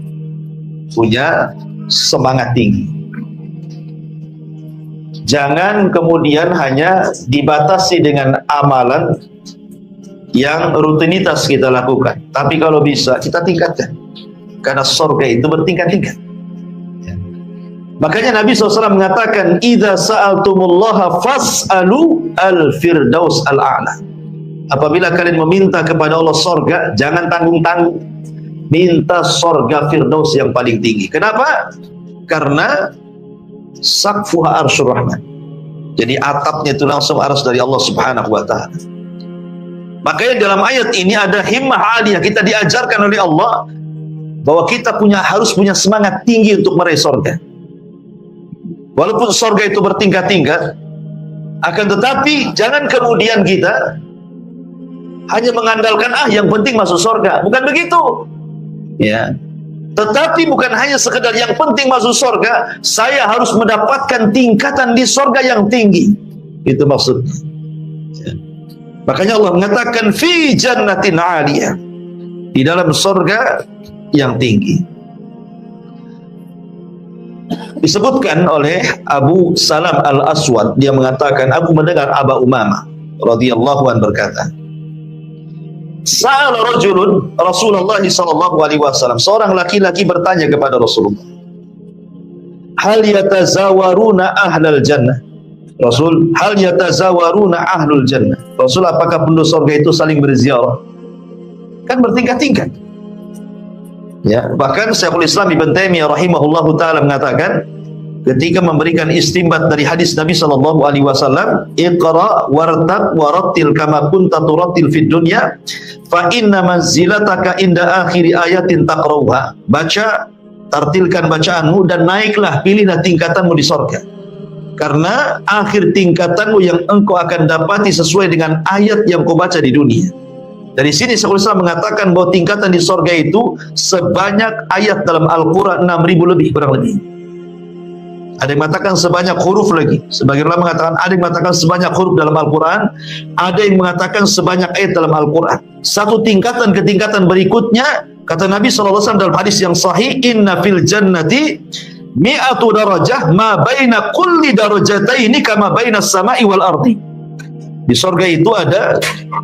punya semangat tinggi. Jangan kemudian hanya dibatasi dengan amalan yang rutinitas kita lakukan, tapi kalau bisa kita tingkatkan, karena surga itu bertingkat-tingkat. Makanya Nabi SAW mengatakan, idza sa'altumullaha fas'alu al-firdaus al-a'la. Apabila kalian meminta kepada Allah surga, jangan tanggung-tanggung, minta surga firdaus yang paling tinggi. Kenapa? Karena saqfuha arsyur rahman. Jadi atapnya itu langsung arsy dari Allah Subhanahu wa taala. Makanya dalam ayat ini ada himmah aliyah, kita diajarkan oleh Allah bahwa kita harus punya semangat tinggi untuk meraih surga. Walaupun surga itu bertingkat-tingkat, akan tetapi jangan kemudian kita hanya mengandalkan yang penting masuk surga. Bukan begitu. Ya. Tetapi bukan hanya sekedar yang penting masuk surga, saya harus mendapatkan tingkatan di surga yang tinggi. Itu maksudnya. Ya. Makanya Allah mengatakan fi jannatin 'aliyah, di dalam surga yang tinggi. Disebutkan oleh Abu Salam Al-Aswad, dia mengatakan, aku mendengar Aba Umamah radhiyallahu anhu berkata, sa'ala rajulun Rasulullah sallallahu alaihi wasallam, seorang laki-laki bertanya kepada Rasulullah, hal yatazawaruna ahlal jannah, Rasul, hal yatazawaruna ahlul jannah, Rasul, apakah penduduk surga itu saling berziarah? Kan bertingkat-tingkat. Ya, bahkan Syekhul Islam Ibn Taimiyah rahimahullahu taala mengatakan ketika memberikan istinbat dari hadis Nabi sallallahu alaihi wasallam, iqra wartab warattil kama kunta turattil fid dunya fa inna manzilataka inda akhiri ayatin taqrauha. Baca, tartilkan bacaanmu dan naiklah, pilihlah tingkatanmu di surga. Karena akhir tingkatanmu yang engkau akan dapati sesuai dengan ayat yang kau baca di dunia. Dari sini Syekhul Islam mengatakan bahwa tingkatan di surga itu sebanyak ayat dalam Al-Quran 6.000 lebih, kurang lebih. Ada yang mengatakan sebanyak huruf lagi. Sebagian ulama mengatakan, ada yang mengatakan sebanyak huruf dalam Al-Quran, ada yang mengatakan sebanyak ayat dalam Al-Quran. Satu tingkatan ke tingkatan berikutnya, kata Nabi SAW dalam hadis yang sahih, inna fil jannati mi'atu darajah ma baina kulli darajataini kama baina samai wal ardi. Di surga itu ada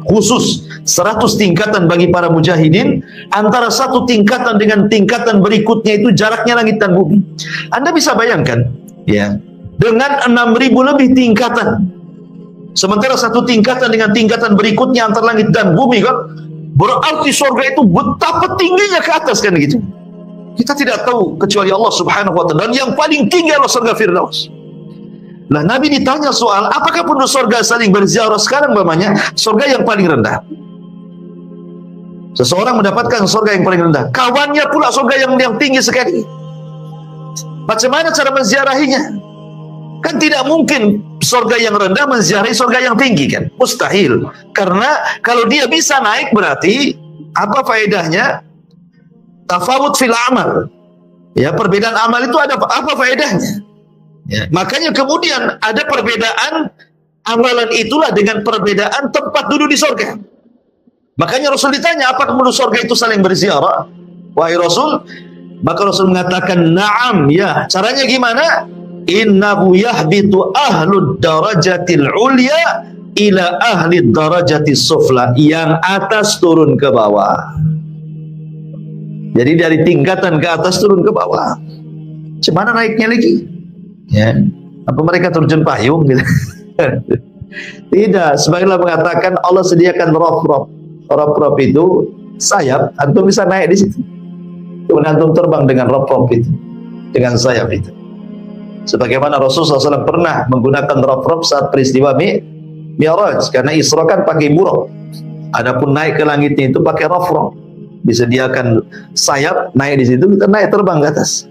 khusus 100 tingkatan bagi para mujahidin. Antara satu tingkatan dengan tingkatan berikutnya itu jaraknya langit dan bumi. Anda bisa bayangkan, ya, dengan 6.000 lebih tingkatan. Sementara satu tingkatan dengan tingkatan berikutnya antara langit dan bumi, kan? Berarti surga itu betapa tingginya ke atas, kan gitu. Kita tidak tahu kecuali Allah Subhanahu wa taala. Dan yang paling tinggi adalah surga Firdaus. Nah, Nabi ditanya soal apakah penduduk surga saling berziarah. Sekarang namanya surga yang paling rendah. Seseorang mendapatkan surga yang paling rendah, kawannya pula surga yang tinggi sekali. Macam mana cara menziarahinya? Kan tidak mungkin surga yang rendah menziarahi surga yang tinggi, kan? Mustahil. Karena kalau dia bisa naik berarti apa faedahnya? Tafawut fil amal. Ya, perbedaan amal itu ada apa faedahnya? Ya, makanya kemudian ada perbedaan amalan itulah dengan perbedaan tempat duduk di surga. Makanya Rasul ditanya, apakah penduduk surga itu saling berziarah? Wahai Rasul, maka Rasul mengatakan, na'am, ya. Caranya gimana? Innahu yahbitu ahlud darajatil ulya ila ahli darajatis sufla. Yang atas turun ke bawah. Jadi dari tingkatan ke atas turun ke bawah. Cemana naiknya lagi? Ya, apa mereka terjun payung gitu? Tidak, sebagaimana mengatakan Allah sediakan rob-rob. Rob-rob itu sayap, antum bisa naik di situ. Kemudian antum terbang dengan rob-rob itu, dengan sayap itu. Sebagaimana Rasulullah SAW pernah menggunakan rob-rob saat peristiwa Mi'raj, karena Isra kan pakai buruk. Adapun naik ke langitnya itu pakai rob-rob. Disediakan sayap, naik di situ, kita naik terbang ke atas.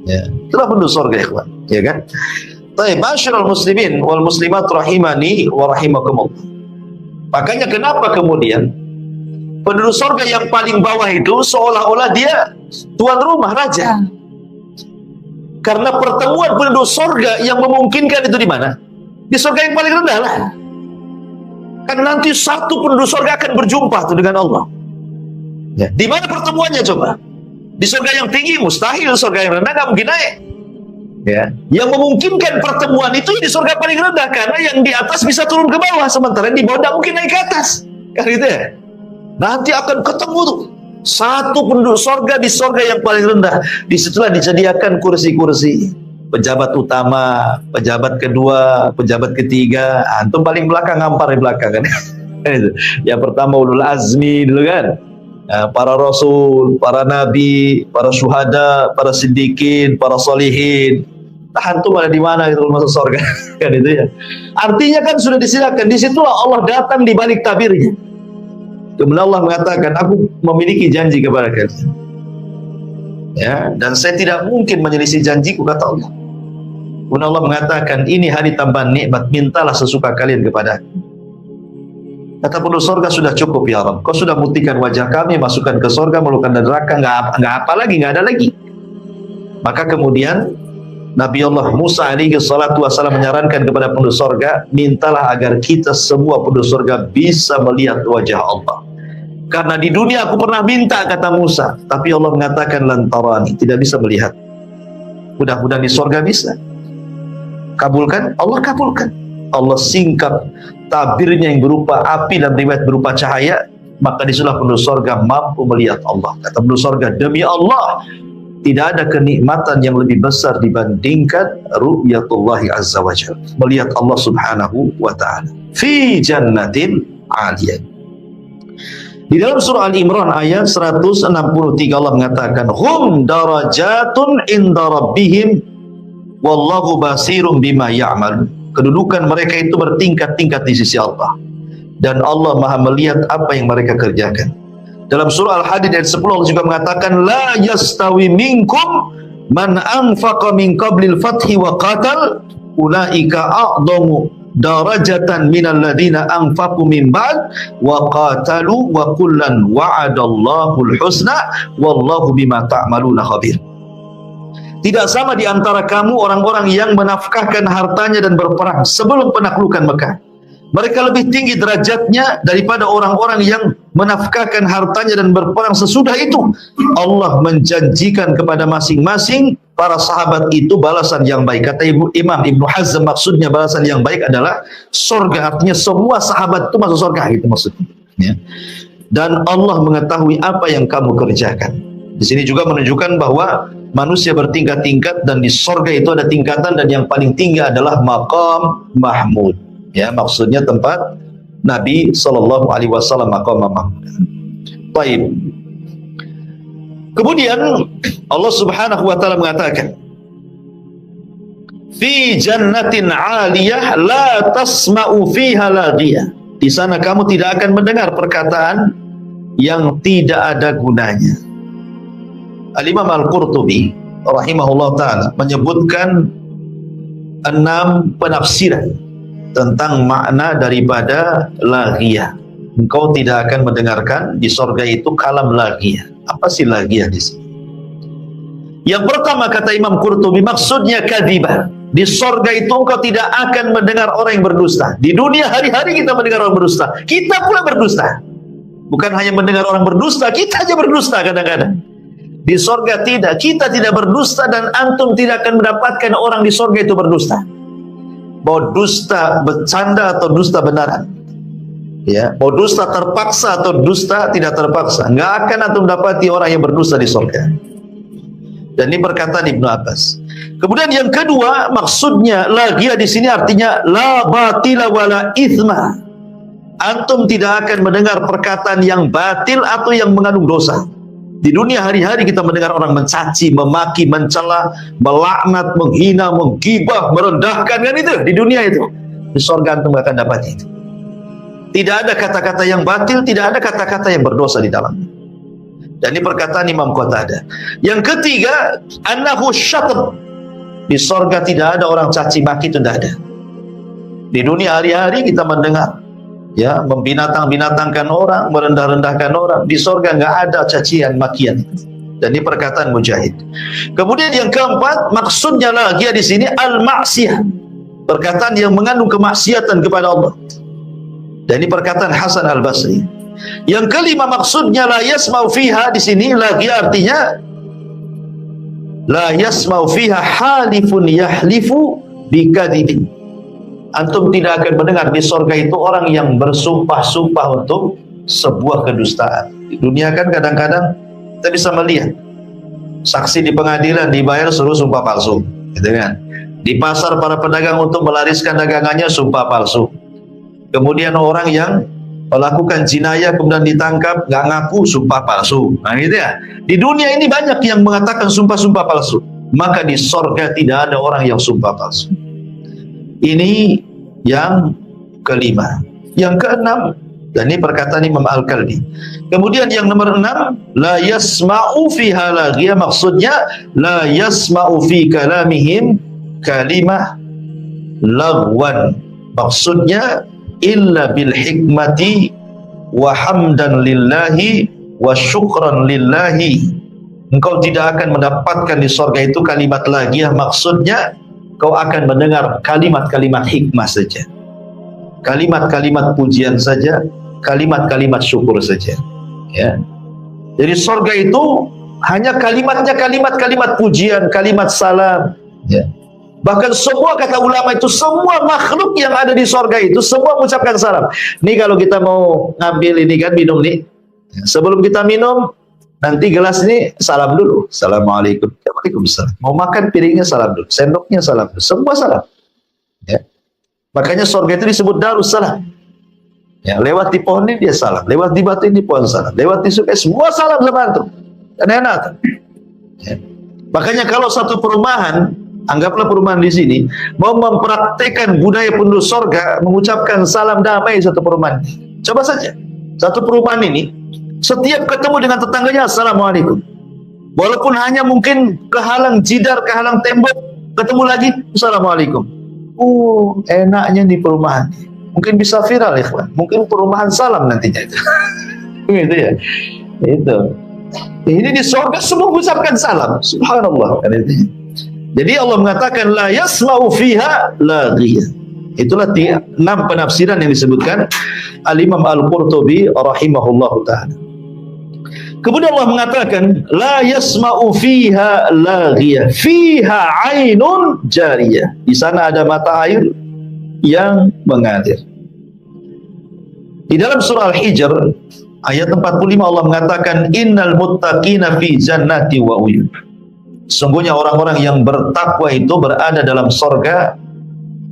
Ya, itulah penduduk surga, ikhwan, ya kan? Baik, masyarul muslimin wal muslimat rahimani wa rahimakumullah. Makanya kenapa kemudian penduduk surga yang paling bawah itu seolah-olah dia tuan rumah, raja. Karena pertemuan penduduk surga yang memungkinkan itu di mana? Di surga yang paling rendah lah. Kan nanti satu penduduk surga akan berjumpa tuh dengan Allah. Ya. Di mana pertemuannya coba? Di surga yang tinggi mustahil, surga yang rendah nggak mungkin naik. Ya. Yang memungkinkan pertemuan itu di surga paling rendah, karena yang di atas bisa turun ke bawah, sementara yang di bawah tidak mungkin naik ke atas. Kan gitu ya? Nanti akan ketemu tuh satu penduduk surga di surga yang paling rendah. Disitulah disediakan kursi-kursi pejabat utama, pejabat kedua, pejabat ketiga. Antum paling belakang, ngampar di belakang kan. Yang pertama ulul azmi dulu kan. Para rasul, para nabi, para syuhada, para siddiqin, para solihin. Antum ada di mana itu masuk surga? Kan itu ya. Artinya kan sudah disediakan. Disitulah Allah datang di balik tabirnya. Kemudian Allah mengatakan, aku memiliki janji kepada kalian. Ya, dan saya tidak mungkin menyelisih janjiku, kata Allah. Kemudian Allah mengatakan, ini hari tambahan nikmat, mintalah sesuka kalian kepada. Kata penduduk surga, sudah cukup ya Rabb. Kau sudah putihkan wajah kami, masukkan ke surga, melukan dan neraka, nggak apa lagi, nggak ada lagi. Maka kemudian Nabi Allah Musa alaihi salatu wasallam menyarankan kepada penduduk surga, mintalah agar kita semua penduduk surga bisa melihat wajah Allah. Karena di dunia aku pernah minta, kata Musa, tapi Allah mengatakan lantarani, tidak bisa melihat. Mudah-mudahan di surga bisa. Kabulkan? Allah kabulkan. Allah singkap tabirnya yang berupa api dan riwayat berupa cahaya, maka disitulah penduduk surga mampu melihat Allah. Kata penduduk surga, demi Allah, tidak ada kenikmatan yang lebih besar dibandingkan ru'yatullahi azza wa jalla, melihat Allah subhanahu wa ta'ala fi jannatin aliyah. Di dalam surah Al-Imran ayat 163 Allah mengatakan, hum darajatun inda rabbihim wallahu basirun bima ya'mal. Kedudukan mereka itu bertingkat-tingkat di sisi Allah, dan Allah maha melihat apa yang mereka kerjakan. Dalam surah Al-Hadid ayat 10 Allah juga mengatakan, la yastawi minkum man anfaqa min qablil fathi wa qatal ulaika a'dhamu darajatan minal ladina anfaqu min ba'd wa qatalu wa kullan wa'adallahul husna wallahu bima ta'maluna khabir. Tidak sama di antara kamu orang-orang yang menafkahkan hartanya dan berperang sebelum penaklukan Mekah. Mereka lebih tinggi derajatnya daripada orang-orang yang menafkahkan hartanya dan berperang sesudah itu. Allah menjanjikan kepada masing-masing para sahabat itu balasan yang baik. Kata Imam Ibnu Hazm, maksudnya balasan yang baik adalah surga. Artinya semua sahabat itu masuk surga, gitu maksudnya. Ya. Dan Allah mengetahui apa yang kamu kerjakan. Di sini juga menunjukkan bahwa manusia bertingkat-tingkat, dan di surga itu ada tingkatan, dan yang paling tinggi adalah maqam mahmud. Ya, maksudnya tempat Nabi sallallahu alaihi wasallam maqam mahmud. Baik. Kemudian Allah Subhanahu wa taala mengatakan, fi jannatin 'aliyah la tasma'u fiha laghiyah. Di sana kamu tidak akan mendengar perkataan yang tidak ada gunanya. Al-Imam Al-Qurtubi rahimahullah taala menyebutkan 6 penafsiran tentang makna daripada laghiyah. Engkau tidak akan mendengarkan di sorga itu kalam laghiyah. Apa sih laghiyah di sini? Yang pertama kata Imam Qurtubi, maksudnya kadzibah. Di sorga itu engkau tidak akan mendengar orang yang berdusta. Di dunia hari-hari kita mendengar orang berdusta. Kita pula berdusta. Bukan hanya mendengar orang berdusta, kita aja berdusta kadang-kadang. Di sorga tidak, kita tidak berdusta dan antum tidak akan mendapatkan orang di sorga itu berdusta. Mau dusta bercanda atau dusta benaran, ya, mau dusta terpaksa atau dusta tidak terpaksa, nggak akan antum dapati orang yang berdusta di sorga. Dan ini perkataan Ibnu Abbas. Kemudian yang kedua, maksudnya laghiyah di sini artinya la batila wala ithma. Antum tidak akan mendengar perkataan yang batil atau yang mengandung dosa. Di dunia hari-hari kita mendengar orang mencaci, memaki, mencela, melaknat, menghina, menggibah, merendahkan, kan itu di dunia itu. Di surga antum akan dapat itu. Tidak ada kata-kata yang batil, tidak ada kata-kata yang berdosa di dalamnya. Dan ini perkataan Imam Qatadah. Yang ketiga, annahu syatm. Di surga tidak ada orang caci maki, itu tidak ada. Di dunia hari-hari kita mendengar, ya, membinatang-binatangkan orang, merendah-rendahkan orang. Di surga nggak ada cacian makian. Dan ini perkataan Mujahid. Kemudian yang keempat, maksudnya lagi di sini al-ma'siyah, perkataan yang mengandung kemaksiatan kepada Allah. Dan ini perkataan Hasan Al-Basri. Yang kelima, maksudnya la yasma'u fiha di sini lagi artinya la yasma'u fiha halifun yahlifu bikadzibin. Antum tidak akan mendengar di sorga itu orang yang bersumpah-sumpah untuk sebuah kedustaan. Di dunia kan kadang-kadang kita bisa melihat saksi di pengadilan dibayar suruh sumpah palsu, gitu kan? Di pasar para pedagang untuk melariskan dagangannya sumpah palsu. Kemudian orang yang melakukan jinayah kemudian ditangkap nggak ngaku sumpah palsu. Nah gitu ya. Di dunia ini banyak yang mengatakan sumpah-sumpah palsu. Maka di sorga tidak ada orang yang sumpah palsu. Ini yang kelima. Yang keenam, dan ini perkataan Imam Al-Kalbi. Kemudian yang nomor 6, la yasma'u fiha laghiyah, maksudnya la yasma'u fi kalamihim kalimah lagwan. Maksudnya illa bil hikmati wa hamdan lillahi wa syukran lillahi. Engkau tidak akan mendapatkan di surga itu kalimat laghiyah, maksudnya kau akan mendengar kalimat-kalimat hikmah saja, kalimat-kalimat pujian saja, kalimat-kalimat syukur saja, ya. Jadi surga itu hanya kalimatnya kalimat-kalimat pujian, kalimat salam, ya. Bahkan semua kata ulama itu, semua makhluk yang ada di surga itu semua mengucapkan salam. Nih kalau kita mau ngambil ini kan, minum nih, sebelum kita minum nanti gelas ini salam dulu, assalamualaikum, waalaikumsalam. Mau makan piringnya salam dulu, sendoknya salam dulu, semua salam, ya. Makanya surga itu disebut Darussalam, ya. Lewat di pohon ini dia salam, lewat di batu ini pohon salam, lewat di sungai semua salam sama antum, dan enak, ya. Makanya kalau satu perumahan, anggaplah perumahan di sini mau mempraktekkan budaya penduduk surga mengucapkan salam damai satu perumahan, coba saja satu perumahan ini setiap ketemu dengan tetangganya assalamualaikum, walaupun hanya mungkin kehalang jidar, kehalang tembok, ketemu lagi assalamualaikum. Enaknya di perumahan, mungkin bisa viral ya, mungkin perumahan salam nantinya itu. Gitu ya, itu. Ini di surga semua mengucapkan salam, subhanallah kan itu. Jadi Allah mengatakan la yasma'u fiha laghiyah. Itulah 6 penafsiran yang disebutkan Al-Imam Al-Qurtubi rahimahullahu ta'ala. Kemudian Allah mengatakan la yasma'u fiha laghiyah, fiha ainun jariyah. Di sana ada mata air yang mengalir. Di dalam surah Al-Hijr ayat 45 Allah mengatakan innal muttaqina fi jannati wa uyun. Sungguhnya orang-orang yang bertakwa itu berada dalam sorga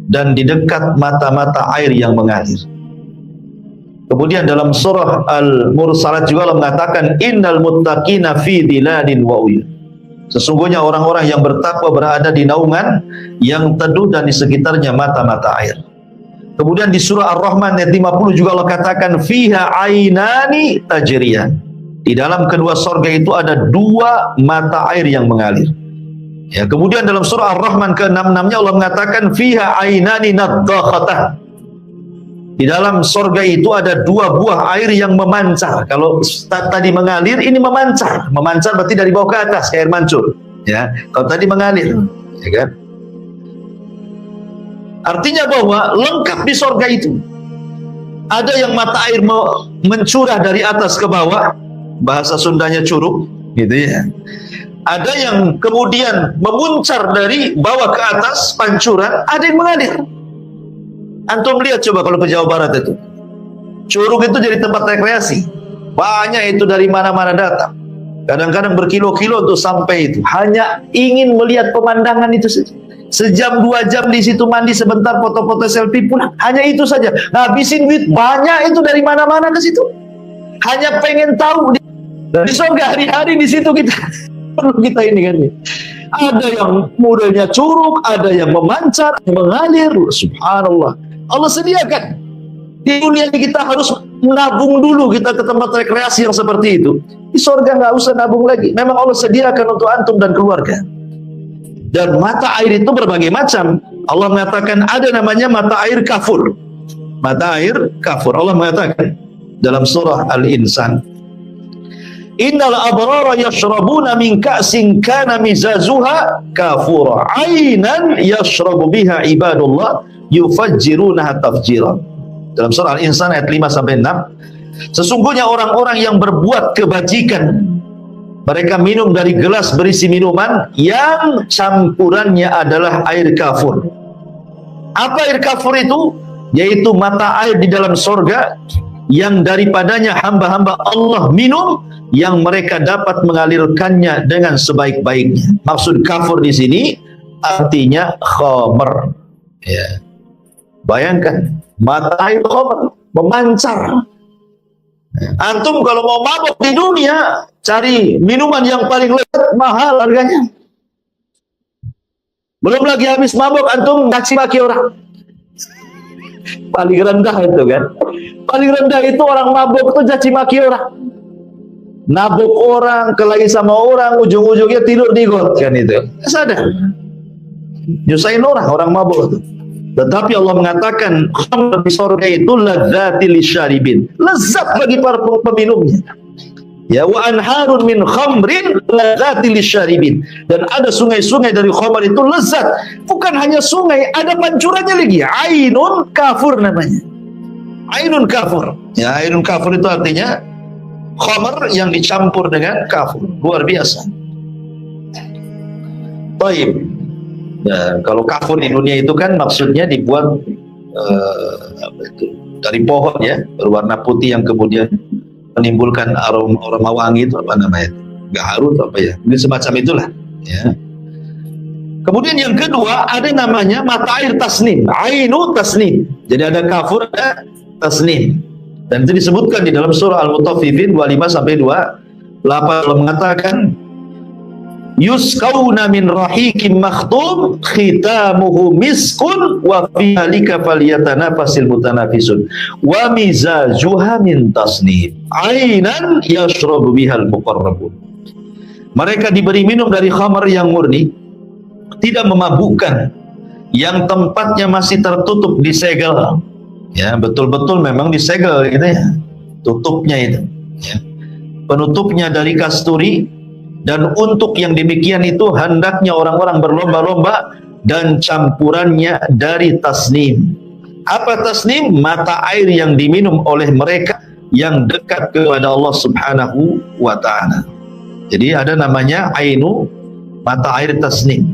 dan di dekat mata-mata air yang mengalir. Kemudian dalam surah Al-Mursalat juga Allah mengatakan innal muttaqina fi dhilalin wa uyun. Sesungguhnya orang-orang yang bertakwa berada di naungan yang teduh dan di sekitarnya mata-mata air. Kemudian di surah Ar-Rahman ayat 50 juga Allah katakan fiha ainani tajriyan. Di dalam kedua sorga itu ada dua mata air yang mengalir. Ya, kemudian dalam surah Ar-Rahman ke-66-nya Allah mengatakan fiha ainani nadzakhatan. Di dalam sorga itu ada dua buah air yang memancar. Kalau tadi mengalir, ini memancar. Memancar berarti dari bawah ke atas, kayak air mancur. Ya, kalau tadi mengalir, ya kan? Artinya bahwa lengkap di sorga itu. Ada yang mata air mencurah dari atas ke bawah, bahasa Sundanya curug, gitu ya. Ada yang kemudian memuncar dari bawah ke atas, pancuran. Ada yang mengalir. Antum lihat coba kalau ke Jawa Barat itu, curug itu jadi tempat rekreasi. Banyak itu dari mana-mana datang. Kadang-kadang berkilo-kilo untuk sampai itu. Hanya ingin melihat pemandangan itu saja. Sejam 2 jam di situ mandi sebentar, foto-foto selfie pulang. Hanya itu saja. Ngabisin duit banyak itu dari mana-mana ke situ. Hanya pengen tahu di surga hari-hari di situ kita. Perlu kita ini kan. Ada yang modelnya curug, ada yang memancar, mengalir. Subhanallah. Allah sediakan. Di dunia ini kita harus menabung dulu kita ke tempat rekreasi yang seperti itu. Di surga nggak usah nabung lagi. Memang Allah sediakan untuk antum dan keluarga. Dan mata air itu berbagai macam. Allah mengatakan ada namanya mata air kafur. Mata air kafur. Allah mengatakan dalam surah Al-Insan, innal abrara yashrabuna min ka'sin kana mizazuha kafura ainan yashrabu biha ibadullah yufajjirunaha tafjira. Dalam surah Al-Insan ayat 5 sampai 6, sesungguhnya orang-orang yang berbuat kebajikan mereka minum dari gelas berisi minuman yang campurannya adalah air kafur. Apa air kafur itu? Yaitu mata air di dalam sorga yang daripadanya hamba-hamba Allah minum, yang mereka dapat mengalirkannya dengan sebaik-baiknya. Maksud kafur di sini artinya khamr. Ya. Bayangkan mata air khamr memancar. Antum kalau mau mabuk di dunia, cari minuman yang paling lezat, mahal harganya. Belum lagi habis mabuk antum caci maki orang. Paling rendah itu kan. Paling rendah itu orang mabuk itu caci maki orang. Nabuk orang, kelahi sama orang, ujung-ujungnya tidur di got kan itu. Sadar. Nyusahin orang mabuk itu. Tetapi Allah mengatakan khamr di surga itu ladzati lisyaribin. Lezat bagi para peminumnya. Ya, wa anharun min khamrin ladzati lisyaribin. Dan ada sungai-sungai dari khamr itu lezat. Bukan hanya sungai, ada pancurannya lagi. Ainun kafur namanya. Ainun kafur. Ya, ainun kafur itu artinya khamr yang dicampur dengan kafur. Luar biasa. Baik. Nah, kalau kafur di dunia itu kan maksudnya dibuat dari pohon ya, berwarna putih yang kemudian menimbulkan aroma wangi, itu apa namanya? Gaharu atau apa ya? Ini semacam itulah. Ya. Kemudian yang kedua ada namanya mata air tasnim, ainu tasnim. Jadi ada kafur, ada tasnim. Dan itu disebutkan di dalam surah Al-Mutaffifin 25 sampai 28. Allah mengatakan yusqawna min rahikim makhtum khitamuhu miskun wa fi halika falyatanafasil mutanafisun wa mizajuha min tasnim ainan yashrabu bihal muqarrabun. Mereka diberi minum dari khamar yang murni, tidak memabukkan, yang tempatnya masih tertutup disegel. Ya, betul-betul memang disegel gitu ya. Tutupnya itu, ya. Penutupnya dari kasturi. Dan untuk yang demikian itu hendaknya orang-orang berlomba-lomba dan campurannya dari tasnim. Apa tasnim? Mata air yang diminum oleh mereka yang dekat kepada Allah Subhanahu wa ta'ala. Jadi ada namanya ainu, mata air tasnim.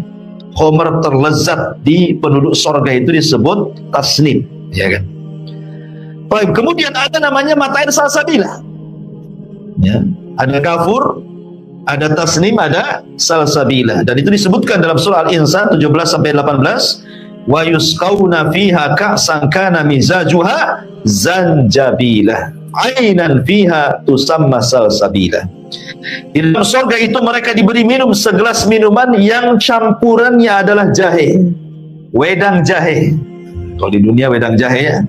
Khamr terlezat di penduduk sorga itu disebut tasnim, ya kan? Baik, kemudian ada namanya mata air salsabila. Ya, ada kafur, ada tasnim, ada salsabila. Dan itu disebutkan dalam surah Al-Insan 17 sampai 18. wa yusqawna fiha ka'san kana mizajuha zanjabilah ainan fiha tusamma salsabila. Di dalam surga itu mereka diberi minum segelas minuman yang campurannya adalah jahe, wedang jahe. Kalau di dunia wedang jahe ya,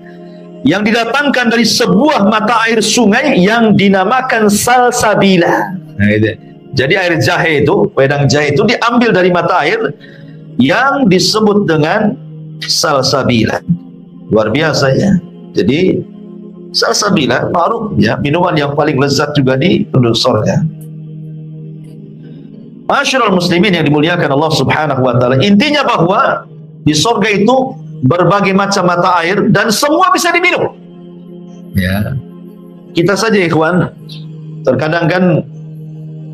yang didatangkan dari sebuah mata air sungai yang dinamakan salsabila. Nah, itu. Jadi air jahe itu, wedang jahe itu diambil dari mata air yang disebut dengan salsabila. Luar biasa ya. Jadi salsabila ma'ruf ya, minuman yang paling lezat juga di penduduk surga. Masyarul muslimin yang dimuliakan Allah Subhanahu wa taala, intinya bahwa di surga itu berbagai macam mata air dan semua bisa diminum. Ya. Kita saja ikhwan, terkadang kan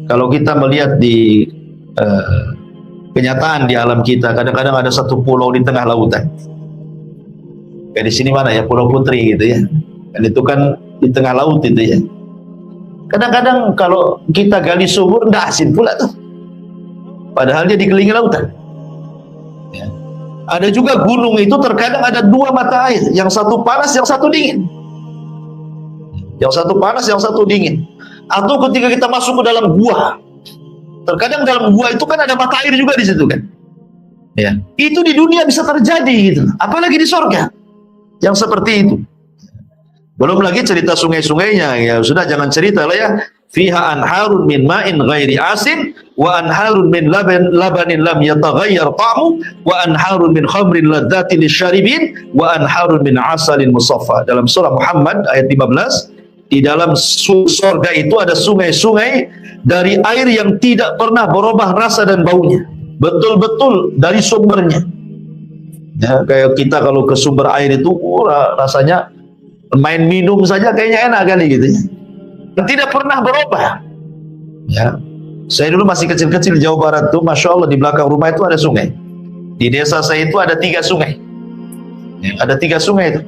kalau kita melihat di kenyataan di alam kita, kadang-kadang ada satu pulau di tengah lautan. Kayak di sini mana ya, Pulau Putri gitu ya. Dan itu kan di tengah laut itu ya. Kadang-kadang kalau kita gali sumur, nggak asin pula tuh. Padahal dia dikelilingi lautan. Ya. Ada juga gunung itu terkadang ada dua mata air, yang satu panas, yang satu dingin. Yang satu panas, yang satu dingin. Atau ketika kita masuk ke dalam gua, terkadang dalam gua itu kan ada mata air juga di situ kan. Ya. Itu di dunia bisa terjadi gitu. Apalagi di surga yang seperti itu. Belum lagi cerita sungai-sungainya, ya sudah jangan cerita lah ya. Fiha anharun min ma'in ghairi asin wa anharun min labanin lam yataghayyar ta'mu wa anharun min khamrin ladzatin lisyaribin wa anharun min asalin musaffa. Dalam surah Muhammad ayat 15, di dalam surga itu ada sungai-sungai dari air yang tidak pernah berubah rasa dan baunya. Betul-betul dari sumbernya. Ya, kayak kita kalau ke sumber air itu rasanya main minum saja kayaknya enak kali gitu ya. Tidak pernah berubah. Ya, saya dulu masih kecil-kecil di Jawa Barat tuh, masya Allah di belakang rumah itu ada sungai. Di desa saya itu ada 3 sungai. Ya, ada 3 sungai itu.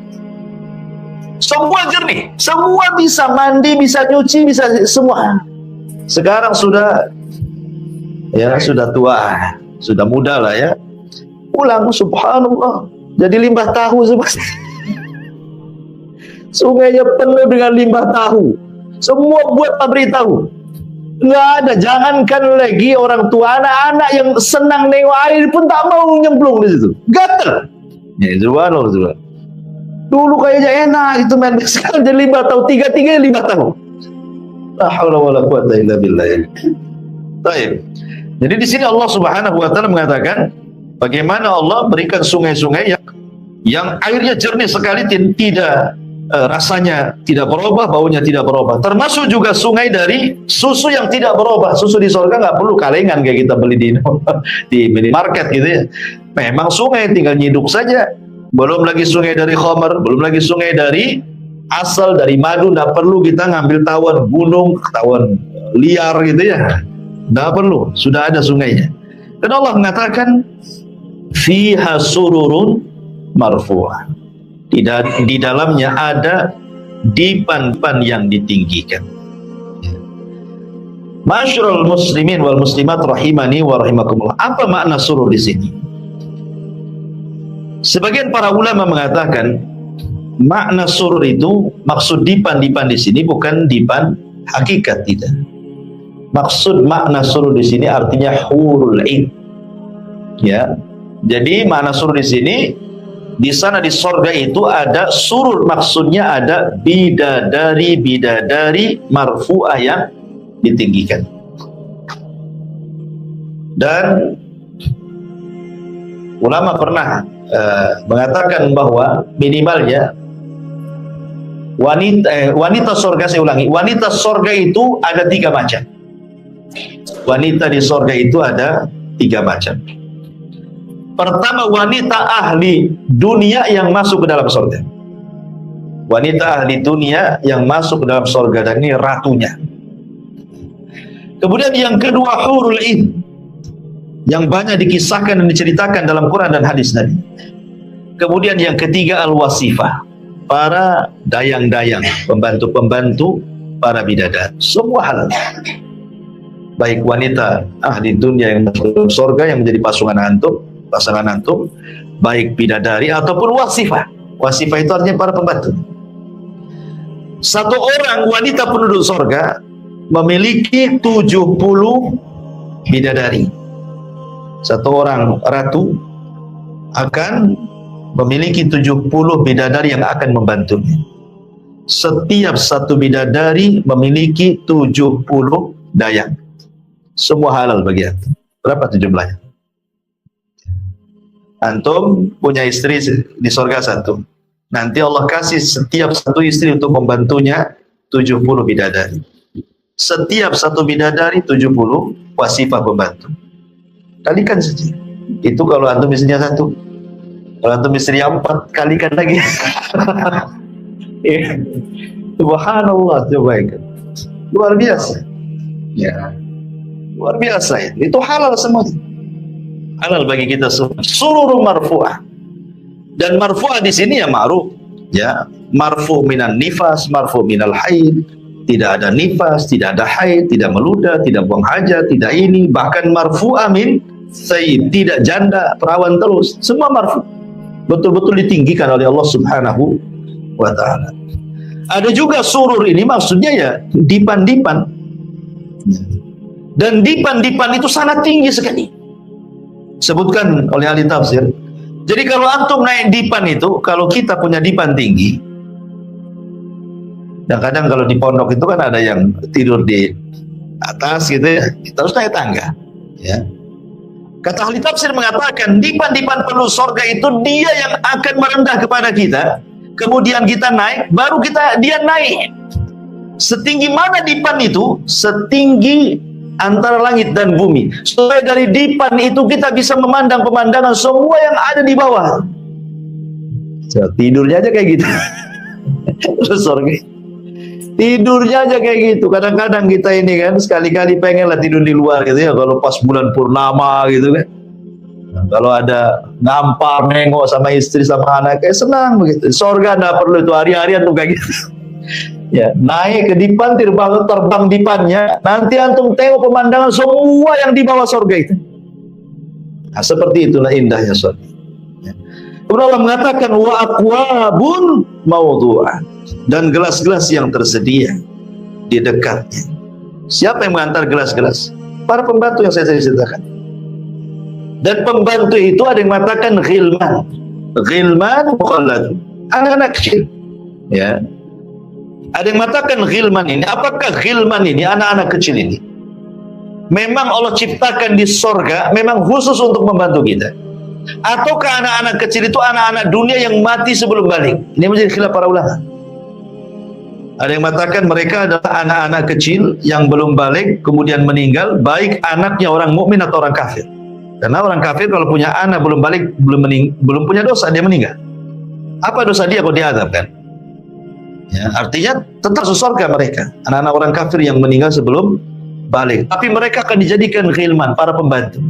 Semua jernih, semua bisa mandi, bisa nyuci, bisa semua. Sekarang sudah, ya sudah tua, sudah muda lah ya. Pulang, subhanallah, jadi limbah tahu semua. Sungainya penuh dengan limbah tahu. Semua buat pabrik tahu. Nggak ada, jangankan lagi orang tua, anak-anak yang senang nengok air pun tak mau nyemplung di situ. Gatel. Ya, subhanallah. Dulu kayaknya enak itu main, sekarang jadi limbah tahu, 3-3 limbah tahu. La haula wala quwata illa billah. Baik. Jadi di sini Allah Subhanahu wa taala mengatakan bagaimana Allah berikan sungai-sungai yang airnya jernih sekali, tidak rasanya tidak berubah, baunya tidak berubah. Termasuk juga sungai dari susu yang tidak berubah. Susu di surga nggak perlu kalengan kayak kita beli di minimarket gitu ya. Memang sungai tinggal nyiduk saja. Belum lagi sungai dari khamar, belum lagi sungai dari asal dari madu. Nggak perlu kita ngambil tawon gunung, tawon liar gitu ya. Nggak perlu, sudah ada sungainya. Dan Allah mengatakan fiha sururun marfu'ah. Di dalamnya ada dipan-dipan yang ditinggikan. Masyarul muslimin wal muslimat rahimani wa rahimakumullah. Apa makna surur di sini? Sebagian para ulama mengatakan makna surur itu, maksud dipan-dipan di sini bukan dipan hakikat, tidak. Maksud makna surur di sini artinya hurul ain. Ya. Jadi makna surur di sini, di sana di surga itu ada surur, maksudnya ada bidadari marfu'ah yang ditinggikan. Dan ulama pernah mengatakan bahwa minimalnya wanita surga, saya ulangi, wanita surga itu ada 3 macam. Wanita di surga itu ada 3 macam. Pertama, wanita ahli dunia yang masuk ke dalam surga. Wanita ahli dunia yang masuk ke dalam surga, dan ini ratunya. Kemudian yang kedua, hurul ain, yang banyak dikisahkan dan diceritakan dalam Quran dan hadis Nabi. Kemudian yang ketiga, al-wasifah, para dayang-dayang, pembantu-pembantu para bidadari. Semua hal, baik wanita ahli dunia yang masuk ke dalam surga yang menjadi pasangan antum, baik bidadari ataupun wasifah. Wasifah itu artinya para pembantu. Satu orang wanita penduduk sorga memiliki 70 bidadari. Satu orang ratu akan memiliki 70 bidadari yang akan membantunya. Setiap satu bidadari memiliki 70 dayang. Semua halal bagi antum. Berapa jumlahnya? Antum punya istri di surga satu. Nanti Allah kasih setiap satu istri untuk membantunya 70 bidadari. Setiap satu bidadari 70 wasifah pembantu. Kalikan saja. Itu kalau antum istrinya satu. Kalau antum istrinya 4, kalikan lagi. Subhanallah, coba ikan. Luar biasa. Ya. Luar biasa ya. Itu halal semua. Halal bagi kita semua. Sururu marfu'ah. Dan marfu'ah di sini ya ma'ruf. Ya, marfu' minan nifas, marfu' minal haid. Tidak ada nifas, tidak ada haid, tidak meludah, tidak buang hajat, tidak ini, bahkan marfu'ah min sayyid, tidak janda, perawan terus. Semua marfu'. Betul-betul ditinggikan oleh Allah Subhanahu wa ta'ala. Ada juga surur ini maksudnya ya dipan-dipan. Dan dipan-dipan itu sangat tinggi sekali. Sebutkan oleh ahli tafsir. Jadi kalau antum naik dipan itu, kalau kita punya dipan tinggi, dan kadang kalau di pondok itu kan ada yang tidur di atas gitu ya, kita harus naik tangga. Ya. Kata ahli tafsir mengatakan dipan-dipan penuh sorga itu dia yang akan merendah kepada kita, kemudian kita naik, baru dia naik. Setinggi mana dipan itu? Setinggi antara langit dan bumi. Supaya dari dipan itu kita bisa memandang pemandangan semua yang ada di bawah. So, tidurnya aja kayak gitu. Sorry. Tidurnya aja kayak gitu. Kadang-kadang kita ini kan sekali-kali pengen lah tidur di luar gitu ya. Kalau pas bulan purnama gitu kan. Kalau ada ngampar nengok sama istri sama anak kayak senang begitu. Sorga nggak perlu itu hari-harian tuh kayak gitu. Ya, naik ke dipan, terbang dipannya, nanti antum tengok pemandangan semua yang di bawah surga itu. Nah, seperti itulah indahnya surga. Ya. Kemudian Allah mengatakan wa aqwabun mawdu'ah, dan gelas-gelas yang tersedia di dekatnya. Siapa yang mengantar gelas-gelas? Para pembantu yang saya ceritakan. Dan pembantu itu ada yang mengatakan ghilman. Ghilman mukhallad, anak-anak kecil. Ya. Ada yang mengatakan ghilman ini, apakah ghilman ini, anak-anak kecil ini memang Allah ciptakan di sorga, memang khusus untuk membantu kita? Ataukah anak-anak kecil itu anak-anak dunia yang mati sebelum balik? Ini menjadi khilaf para ulama. Ada yang mengatakan mereka adalah anak-anak kecil yang belum balik, kemudian meninggal, baik anaknya orang mukmin atau orang kafir. Karena orang kafir kalau punya anak belum balik, belum punya dosa, dia meninggal. Apa dosa dia kalau diazab kan? Ya, artinya tetap surga mereka, anak-anak orang kafir yang meninggal sebelum balik. Tapi mereka akan dijadikan ghilman, para pembantu.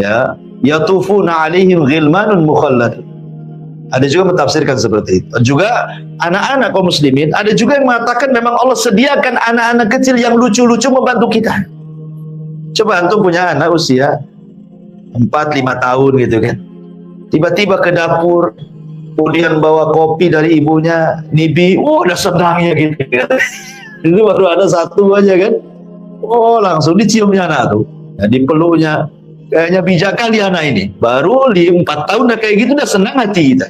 Ya, yatufuna alaihim ghilmanun mukhallad. Ada juga mentafsirkan seperti itu. Juga anak-anak kaum muslimin, ada juga yang mengatakan memang Allah sediakan anak-anak kecil yang lucu-lucu membantu kita. Coba antum punya anak usia 4-5 tahun gitu kan. Tiba-tiba ke dapur, kemudian bawa kopi dari ibunya, Nibi, udah senangnya gitu kan. Itu baru ada satu aja kan. Oh, langsung diciumnya anak tuh. Nah, dipeluknya. Kayaknya bijak kali anak ini. Baru 4 tahun udah kayak gitu, udah senang hati kita.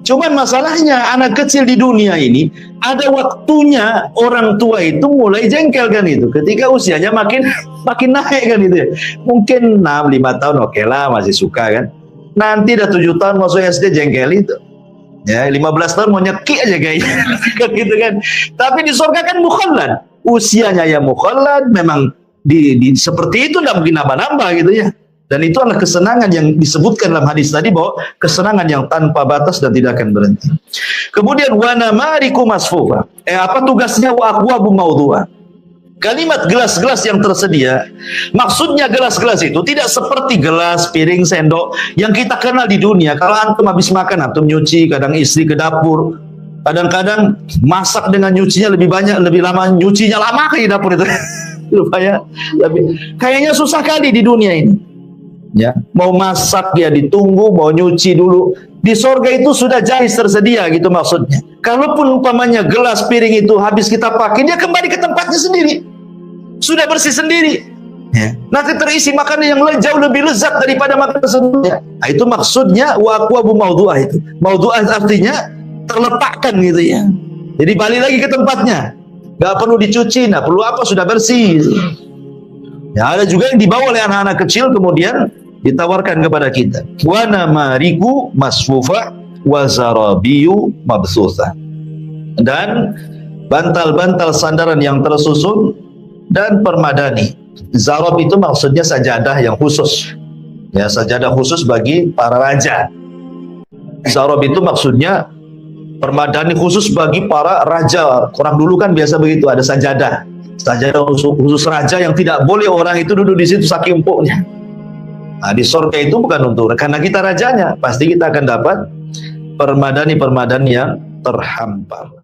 Cuman masalahnya anak kecil di dunia ini ada waktunya orang tua itu mulai jengkel kan itu. Ketika usianya makin naik kan itu ya. Mungkin 6-5 tahun oke lah masih suka kan. Nanti udah 7 tahun masuk SD jengkel itu. Ya, 15 tahun mau nyeki aja kayaknya. Gitu kan. Tapi di surga kan mukhallad. Usianya ya mukhallad, memang di seperti itu tidak mungkin nambah-nambah gitu ya. Dan itu adalah kesenangan yang disebutkan dalam hadis tadi, bahwa kesenangan yang tanpa batas dan tidak akan berhenti. Kemudian wa namariku masfufa. Apa tugasnya wa aqwabu mawdu'a? Kalimat gelas-gelas yang tersedia, maksudnya gelas-gelas itu tidak seperti gelas, piring, sendok yang kita kenal di dunia. Kalau antum habis makan, antum nyuci, kadang istri ke dapur, kadang-kadang masak dengan nyucinya lebih banyak, lebih lama, nyucinya lama kayak di dapur itu. Kayaknya susah kali di dunia ini. Ya, mau masak ya ditunggu, mau nyuci dulu. Di sorga itu sudah jahis tersedia gitu maksudnya. Kalaupun umpamanya gelas piring itu habis kita pakai, dia kembali ke tempatnya sendiri. Sudah bersih sendiri. Ya. Nanti terisi makanan yang jauh lebih lezat daripada makanan sebelumnya. Nah, itu maksudnya wa aqwabu mawdu'ah itu. Mawdu'ah artinya terletakkan gitu ya. Jadi balik lagi ke tempatnya. Gak perlu dicuci, gak perlu apa, sudah bersih. Ya, ada juga yang dibawa oleh anak-anak kecil kemudian ditawarkan kepada kita. Wa namariku masfufa wa zarabiyu mabsusa. Dan bantal-bantal sandaran yang tersusun dan permadani. Zarab itu maksudnya sajadah yang khusus. Ya, sajadah khusus bagi para raja. Zarab itu maksudnya permadani khusus bagi para raja. Orang dulu kan biasa begitu, ada sajadah. Sajadah khusus raja yang tidak boleh orang itu duduk di situ saking empuknya. Nah, di surga itu bukan untuk karena kita rajanya, pasti kita akan dapat permadani-permadani yang terhampar.